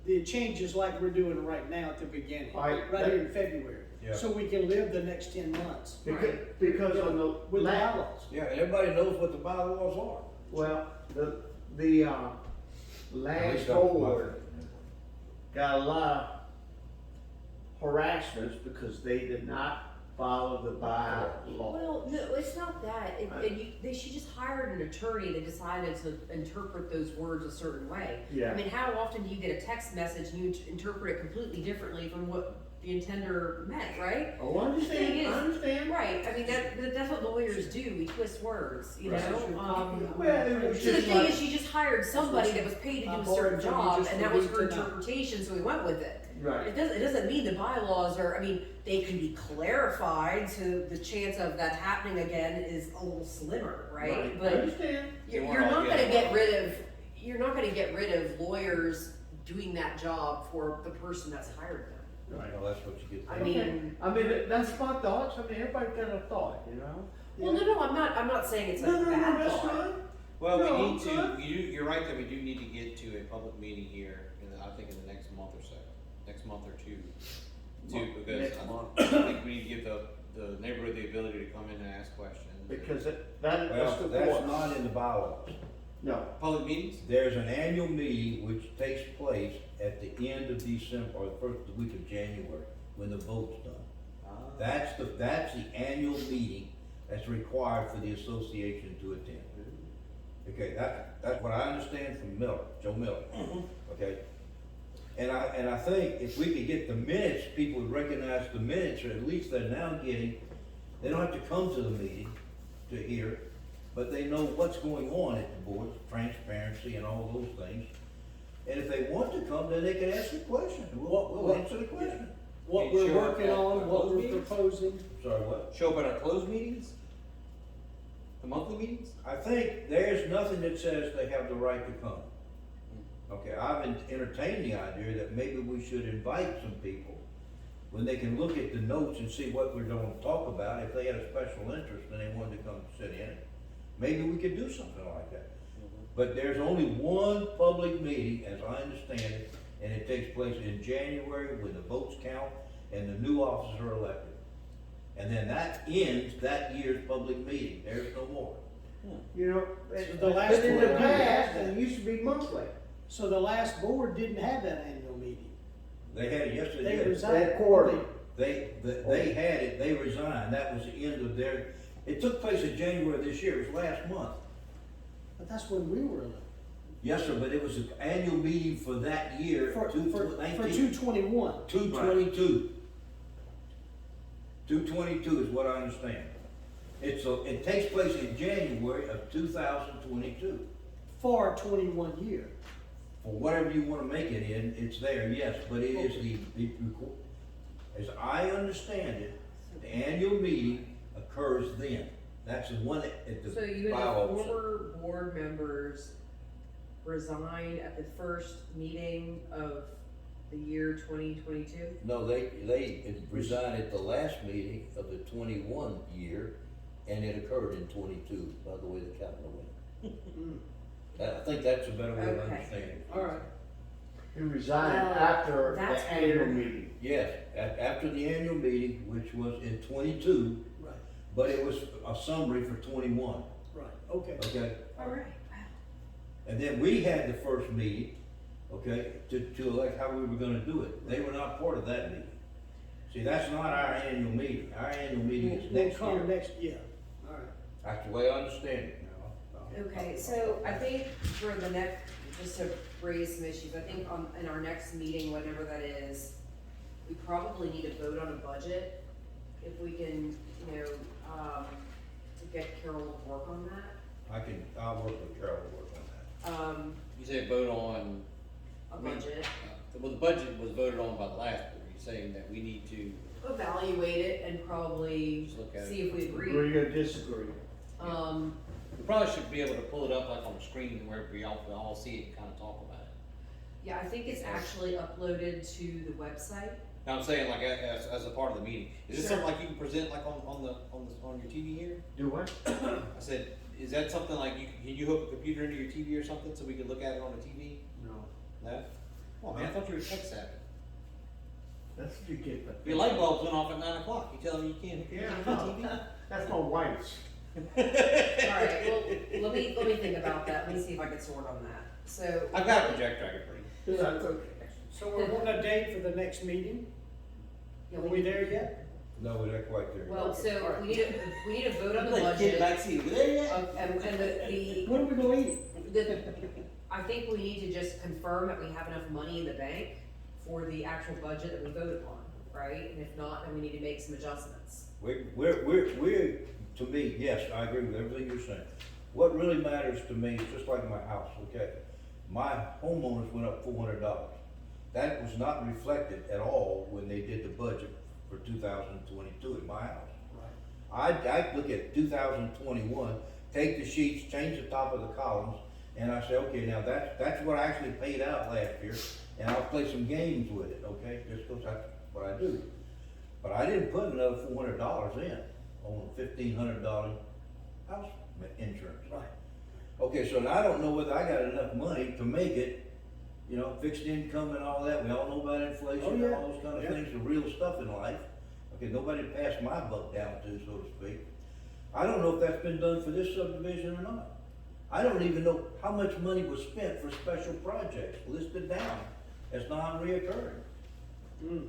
the changes like we're doing right now at the beginning, Right. right here in February. Yeah. So we can live the next 10 months Because on the with the last, bylaws. Yeah, and everybody knows what the bylaws are. well, the At last least that's my- board got a lot of harassments because they did not follow the bylaw. Well, no, it's not that. She just hired an attorney that decided to interpret those words a certain way. Yeah. I mean, how often do you get a text message and you interpret it completely differently from what the intender meant, right? Oh, I understand, is- I understand. Right, I mean, that's what lawyers do, we twist words, you Right. know? Well, it was So the just thing like- is, she just hired somebody that was paid to do I a borrowed certain from you job, just and for that was me her tonight. interpretation, so we went with it. Right. It doesn't mean the bylaws are, I mean, they can be clarified, so the chance of that happening again is a little slimmer, right? I But understand. you're You you're wanna not gonna get- get rid of, you're not gonna get rid of lawyers doing that job for the person that's hired them. Right. Well, that's what you get. I paid. mean, I mean, that's my thoughts, I mean, everybody's got a thought, you know? well, no, I'm not saying it's a No, bad that's thought. fine. Well, No, we need to, good. you're right that we do need to get to a public meeting here, I think in the next month or so, next month or two. Because Next I month. think we need to give the neighborhood the ability to come in and ask questions. Because that's Well, the that's point. not in the bylaws. No, Public meetings? There's an annual meeting which takes place at the end of December, or the first week of January, when the vote's done. That's the annual meeting that's required for the association to attend. Okay, that's what I understand from Miller, Joe Miller, okay? And I think if we could get the minutes, people would recognize the minutes, or at least they're now getting, they don't have to come to the meeting to hear it, but they know what's going on at the board, transparency and all those things. And if they want to come, then they can ask a question, and we'll answer the question. What Can we're you show up working at on, what those we're meetings? proposing. Sorry, what? Show up at our closed meetings? The monthly meetings? I think there's nothing that says they have the right to come. Okay, I've entertained the idea that maybe we should invite some people when they can look at the notes and see what we're gonna talk about. If they had a special interest and they wanted to come sit in it, maybe we could do something like that. But there's only one public meeting, as I understand it, and it takes place in January when the votes count and the new officers are elected. And then that ends that year's public meeting, there's no more. you know, The last but in one the we past, had. it used to be monthly. So the last board didn't have that annual meeting. They had it, yes, they They did. resigned. That quarter. They had it, they resigned, that was the end of their, it took place in January of this year, it was last month. But that's when we were elected. Yes, sir, but it was an annual meeting for that year, For 2/19. 221. 2/22. 2/22 is what I understand. It takes place in January of 2022. For a 21 year. For whatever you wanna make it in, it's there, yes, but it is as I understand it, the annual meeting occurs then. That's the one that the So you had the bylaws say. former board members resign at the first meeting of the year 2022? No, they resigned at the last meeting of the 21 year, and it occurred in 22, by the way the calendar went. I think that's a better way of Okay. understanding it. All right. He resigned Well, after the that's annual weird. meeting. Yes, after the annual meeting, which was in 22, Right, but it was a summary for 21, right, okay. okay? Alright, wow. And then we had the first meeting, okay, to elect how we were gonna do it. They were not part of that meeting. See, that's not our annual meeting. Our annual meeting is We'll next come year. next, yeah, all right. That's the way I understand it now. Okay, so I think for the next, just to raise some issues, I think in our next meeting, whatever that is, we probably need to vote on a budget. If we can, get Carol to work on that. I'll work with Carol to work on that. You say vote on, A I mean, budget, well, the budget was voted on by the last board, you're saying that we need to evaluate it and probably just look at it. see if we agree. Agree or disagree? We probably should be able to pull it up like on the screen where we all see it and kinda talk about it. Yeah, I think it's actually uploaded to the website. Now, I'm saying like as a part of the meeting, is this Sure. something like you can present like on your TV here? Do what? I said, is that something like can you hook a computer into your TV or something so we can look at it on the TV? No. No? Oh man, I thought you were tech savvy. That's what you get. but- Your light bulbs went off at 9 o'clock, you telling me you can't hook it Yeah, into the TV? that's my wife's. Alright, well, let me think about that, let me see if I can sort on that, so. I've got a projector I can bring. That's okay. So we're wanting a date for the next meeting? Yeah, Are we there yet? No, we're not quite there. Well, so Alright. we need to vote on the Like kid budget, backseat, we there yet? and the, What are we gonna eat? I think we need to just confirm that we have enough money in the bank for the actual budget that we voted on, right? And if not, then we need to make some adjustments. We're, to me, yes, I agree with everything you're saying. What really matters to me is just like my house, okay? My homeowners went up $400. That was not reflected at all when they did the budget for 2022 in my house. I look at 2021, take the sheets, change the top of the columns, and I say, okay, now that's what I actually paid out last year, and I'll play some games with it, okay? Just because that's what I do. But I didn't put another $400 in on a $1,500 house insurance. Right. Okay, so now I don't know whether I got enough money to make it, you know, fixed income and all that, we all know about inflation Oh, and yeah. all those kind of Yeah. things, the real stuff in life. Okay, nobody passed my buck down to, so to speak. I don't know if that's been done for this subdivision or not. I don't even know how much money was spent for special projects listed down as non-reoccurring. Mm.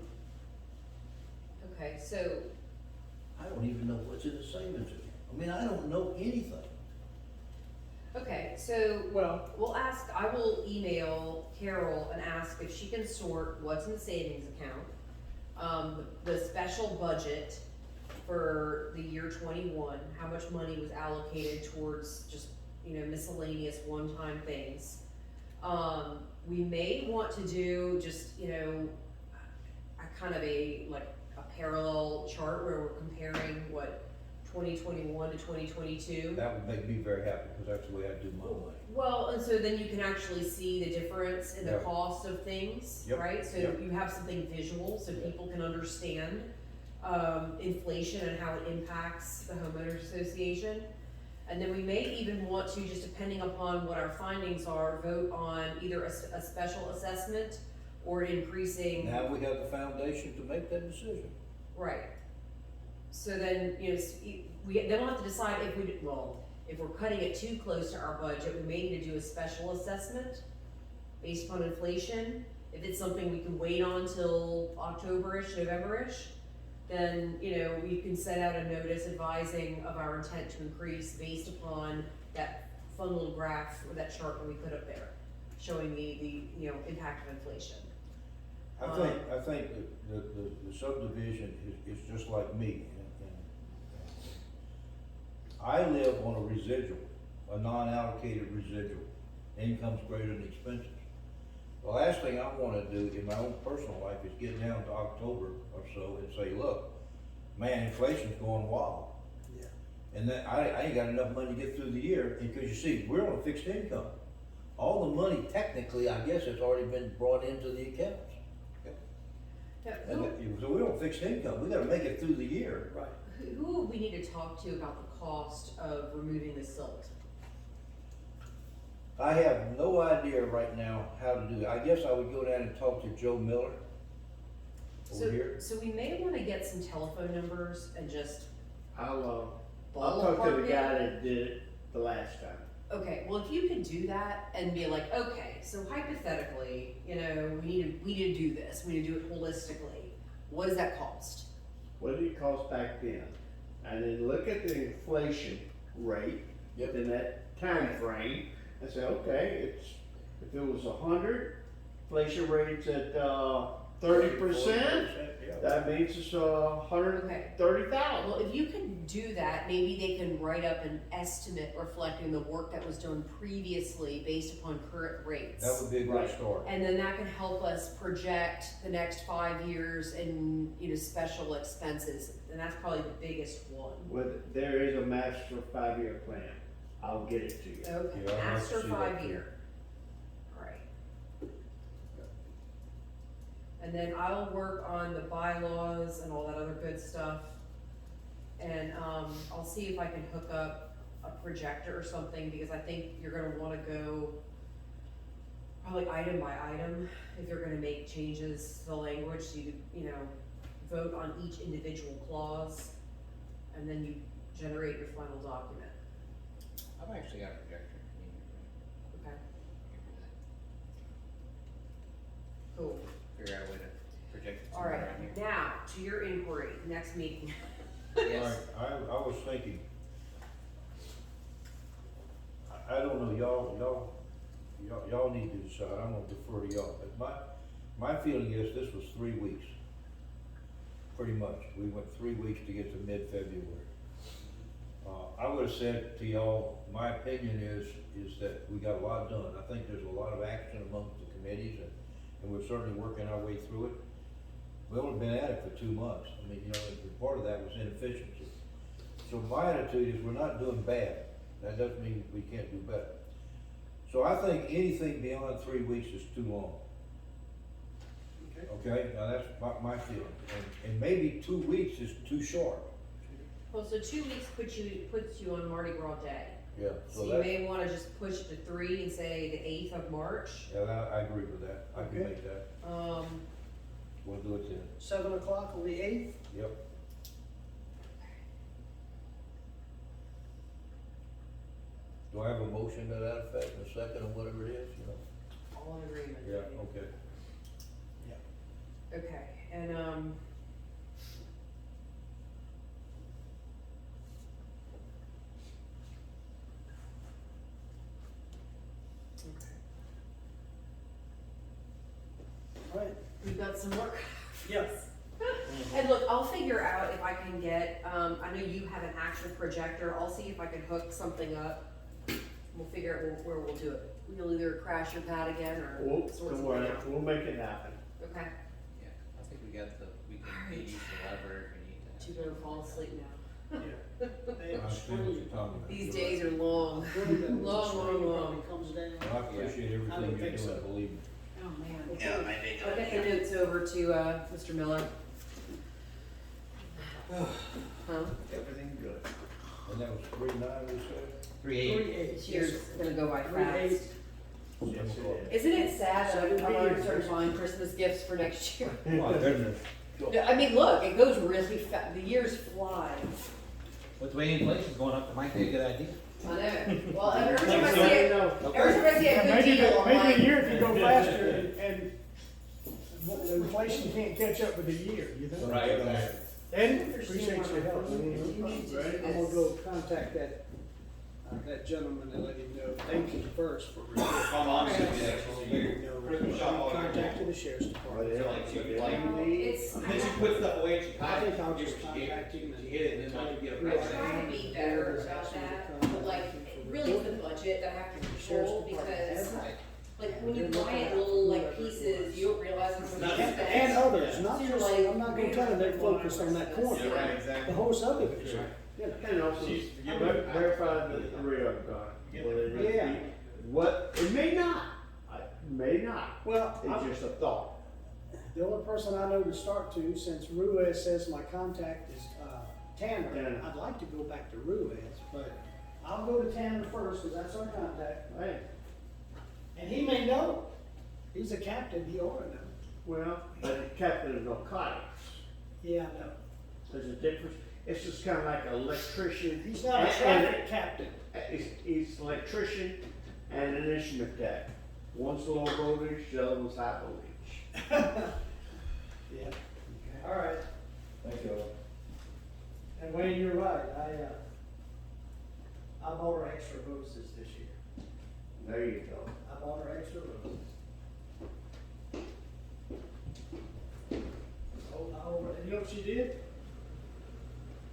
Okay, so, I don't even know what's in the savings account. I mean, I don't know anything. okay, so Well, I will email Carol and ask if she can sort what's in the savings account, the special budget for the year 21, how much money was allocated towards just, you know, miscellaneous one-time things. We may want to do just, you know, a kind of like a parallel chart where we're comparing what 2021 to 2022. That would make me very happy, because that's the way I do my money. Well, and so then you can actually see the difference in the Yep. cost of things, Yep, right? So yep. you have something visual, so Yep. people can understand, inflation and how it impacts the homeowners association. And then we may even want to, just depending upon what our findings are, vote on either a special assessment or increasing. Now we have the foundation to make that decision. Right. So then, you know, then we'll have to decide if we're cutting it too close to our budget, we may need to do a special assessment based upon inflation. If it's something we can wait on till October-ish, November-ish, then, you know, we can send out a notice advising of our intent to increase based upon that fun little graph or that chart that we put up there, showing the you know, impact of inflation. I think that the subdivision is just like me. and I live on a residual, a non-allocated residual. Income's greater than expenses. The last thing I wanna do in my own personal life is get down to October or so and say, look, man, inflation's going wild. yeah. And then I ain't got enough money to get through the year, because you see, we're on a fixed income. All the money technically, I guess, has already been brought into the accounts. Now, And so we're on fixed income, we gotta make it through the year. Right. who would we need to talk to about the cost of removing the silt? I have no idea right now how to do it. I guess I would go down and talk to Joe Miller over here. So we may wanna get some telephone numbers and just I'll talk to ballpark the guy it. that did it the last time. Okay, well, if you could do that and be like, okay, so hypothetically, you know, we need to do this, we need to do it holistically, what does that cost? What did it cost back then? And then look at the inflation rate Yep. within that time frame and say, okay, if it was 100 inflation rate's at, 30%, Yeah. that means it's, Okay. 130,000. Well, if you can do that, maybe they can write up an estimate reflecting the work that was done previously based upon current rates. That would be a good Right. start. And then that can help us project the next 5 years and, special expenses, and that's probably the biggest one. With, there is a master 5-year plan, I'll get it to you. Okay, Yeah, I'd like to master see that 5-year. Right. And then I'll work on the bylaws and all that other good stuff. And, I'll see if I can hook up a projector or something, because I think you're gonna wanna go probably item by item, if you're gonna make changes to the language, so you, vote on each individual clause, and then you generate your final document, I've actually got a projector. if you need it. okay? I can do Cool. that. Figure out a way to project it All somewhere right, around here. now, to your inquiry, next meeting. Yes. Alright, I was thinking, I don't know, y'all need to decide, I'm gonna defer to y'all, but my feeling is this was 3 weeks. Pretty much, we went 3 weeks to get to mid-February. I would've said to y'all, my opinion is that we got a lot done, I think there's a lot of action amongst the committees, and we're certainly working our way through it. We only been at it for 2 months, I mean, and part of that was inefficiency. So my attitude is we're not doing bad, that doesn't mean we can't do better. So I think anything beyond 3 weeks is too long, Okay. okay? Now that's my feeling, and maybe 2 weeks is too short, Well, so 2 weeks puts you on Mardi Gras Day. yeah, So so you that, may wanna just push it to 3 and say the 8th of March. yeah, I agree with that, I can Okay. make that, Um, we'll do it then, 7 o'clock on the 8th? yep. Do I have a motion to that effect, a second, or whatever it is, all in agreement. Yeah, okay. Okay, and, okay, All right. we've got some work. Yes. And look, I'll figure out if I can get, I know you have an actual projector, I'll see if I can hook something up. We'll figure out where we'll do it. We'll either crash your pad again or We'll, sort don't something worry, out. we'll make it happen. Okay, Yeah, I think we can Alright. use the library if we need to. you better fall asleep now. Yeah. They I have a understand what you're screen. talking about. These days are long. Long, long. Comes down. I appreciate I everything don't you're think doing, so. believe me. Oh, man. Okay. I'll get the notes over to, Mr. Miller. Huh? Everything good. And that was 3-9, we said? 3-8. This year's gonna go by 3-8. fast. Yes, it is. Isn't it sad that Seven I'm already years. starting buying Christmas gifts for next year? My goodness. Yeah, I mean, look, it goes really fast, the years fly. With the way inflation's going up, it might be a good idea. I know, well, every time I see I it, know. every time I see a Yeah, good maybe, deal, I'm maybe a like, year if you go faster and the inflation can't catch up with the year, you know? Right. Ed, appreciate your help. Right. I'm gonna go contact that gentleman and let him know, thank you first for. My mom sent me that Contacted the sheriff's department. it's, And then she put stuff away and she I hides think it. I'll just She contact him and. hid it and then like you get I arrested. try to be better about that, but like, really it's the budget that I have to control, because like, when you buy it in little like pieces, you don't realize how much you And spend. others, not just, I'm not gonna tell them they're focused on that corner, Yeah, right, the exactly. whole subdivision, you know. And also, verify the 3 of them got it. Whether it is- Yeah. What, it may not, may not, Well, it's just a thought. the only person I know to start to, since Ruiz says my contact is, Tanner, Tanner. I'd like to go back to Ruiz, but I'll go to Tanner first, cause that's our contact, Hey, and he may know. He's a captain, he ought to know. well, the captain of narcotics, Yeah, I know. there's a difference. It's just kinda like an electrician. He's not a and- traffic captain. He's an electrician and an instrument tech. One's low voltage, the other one's high voltage. Yeah. All right. Thank you. And Wayne, you're right, I bought her extra roses this year. There you go. I bought her extra roses. know what she did?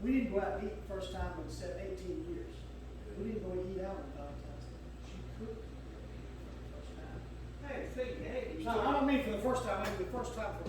We didn't go out and eat the first time in 18 years. We didn't go eat out on Valentine's Day. She cooked for the first time. Hey, see, hey. No, I don't mean for the first time, I mean the first time for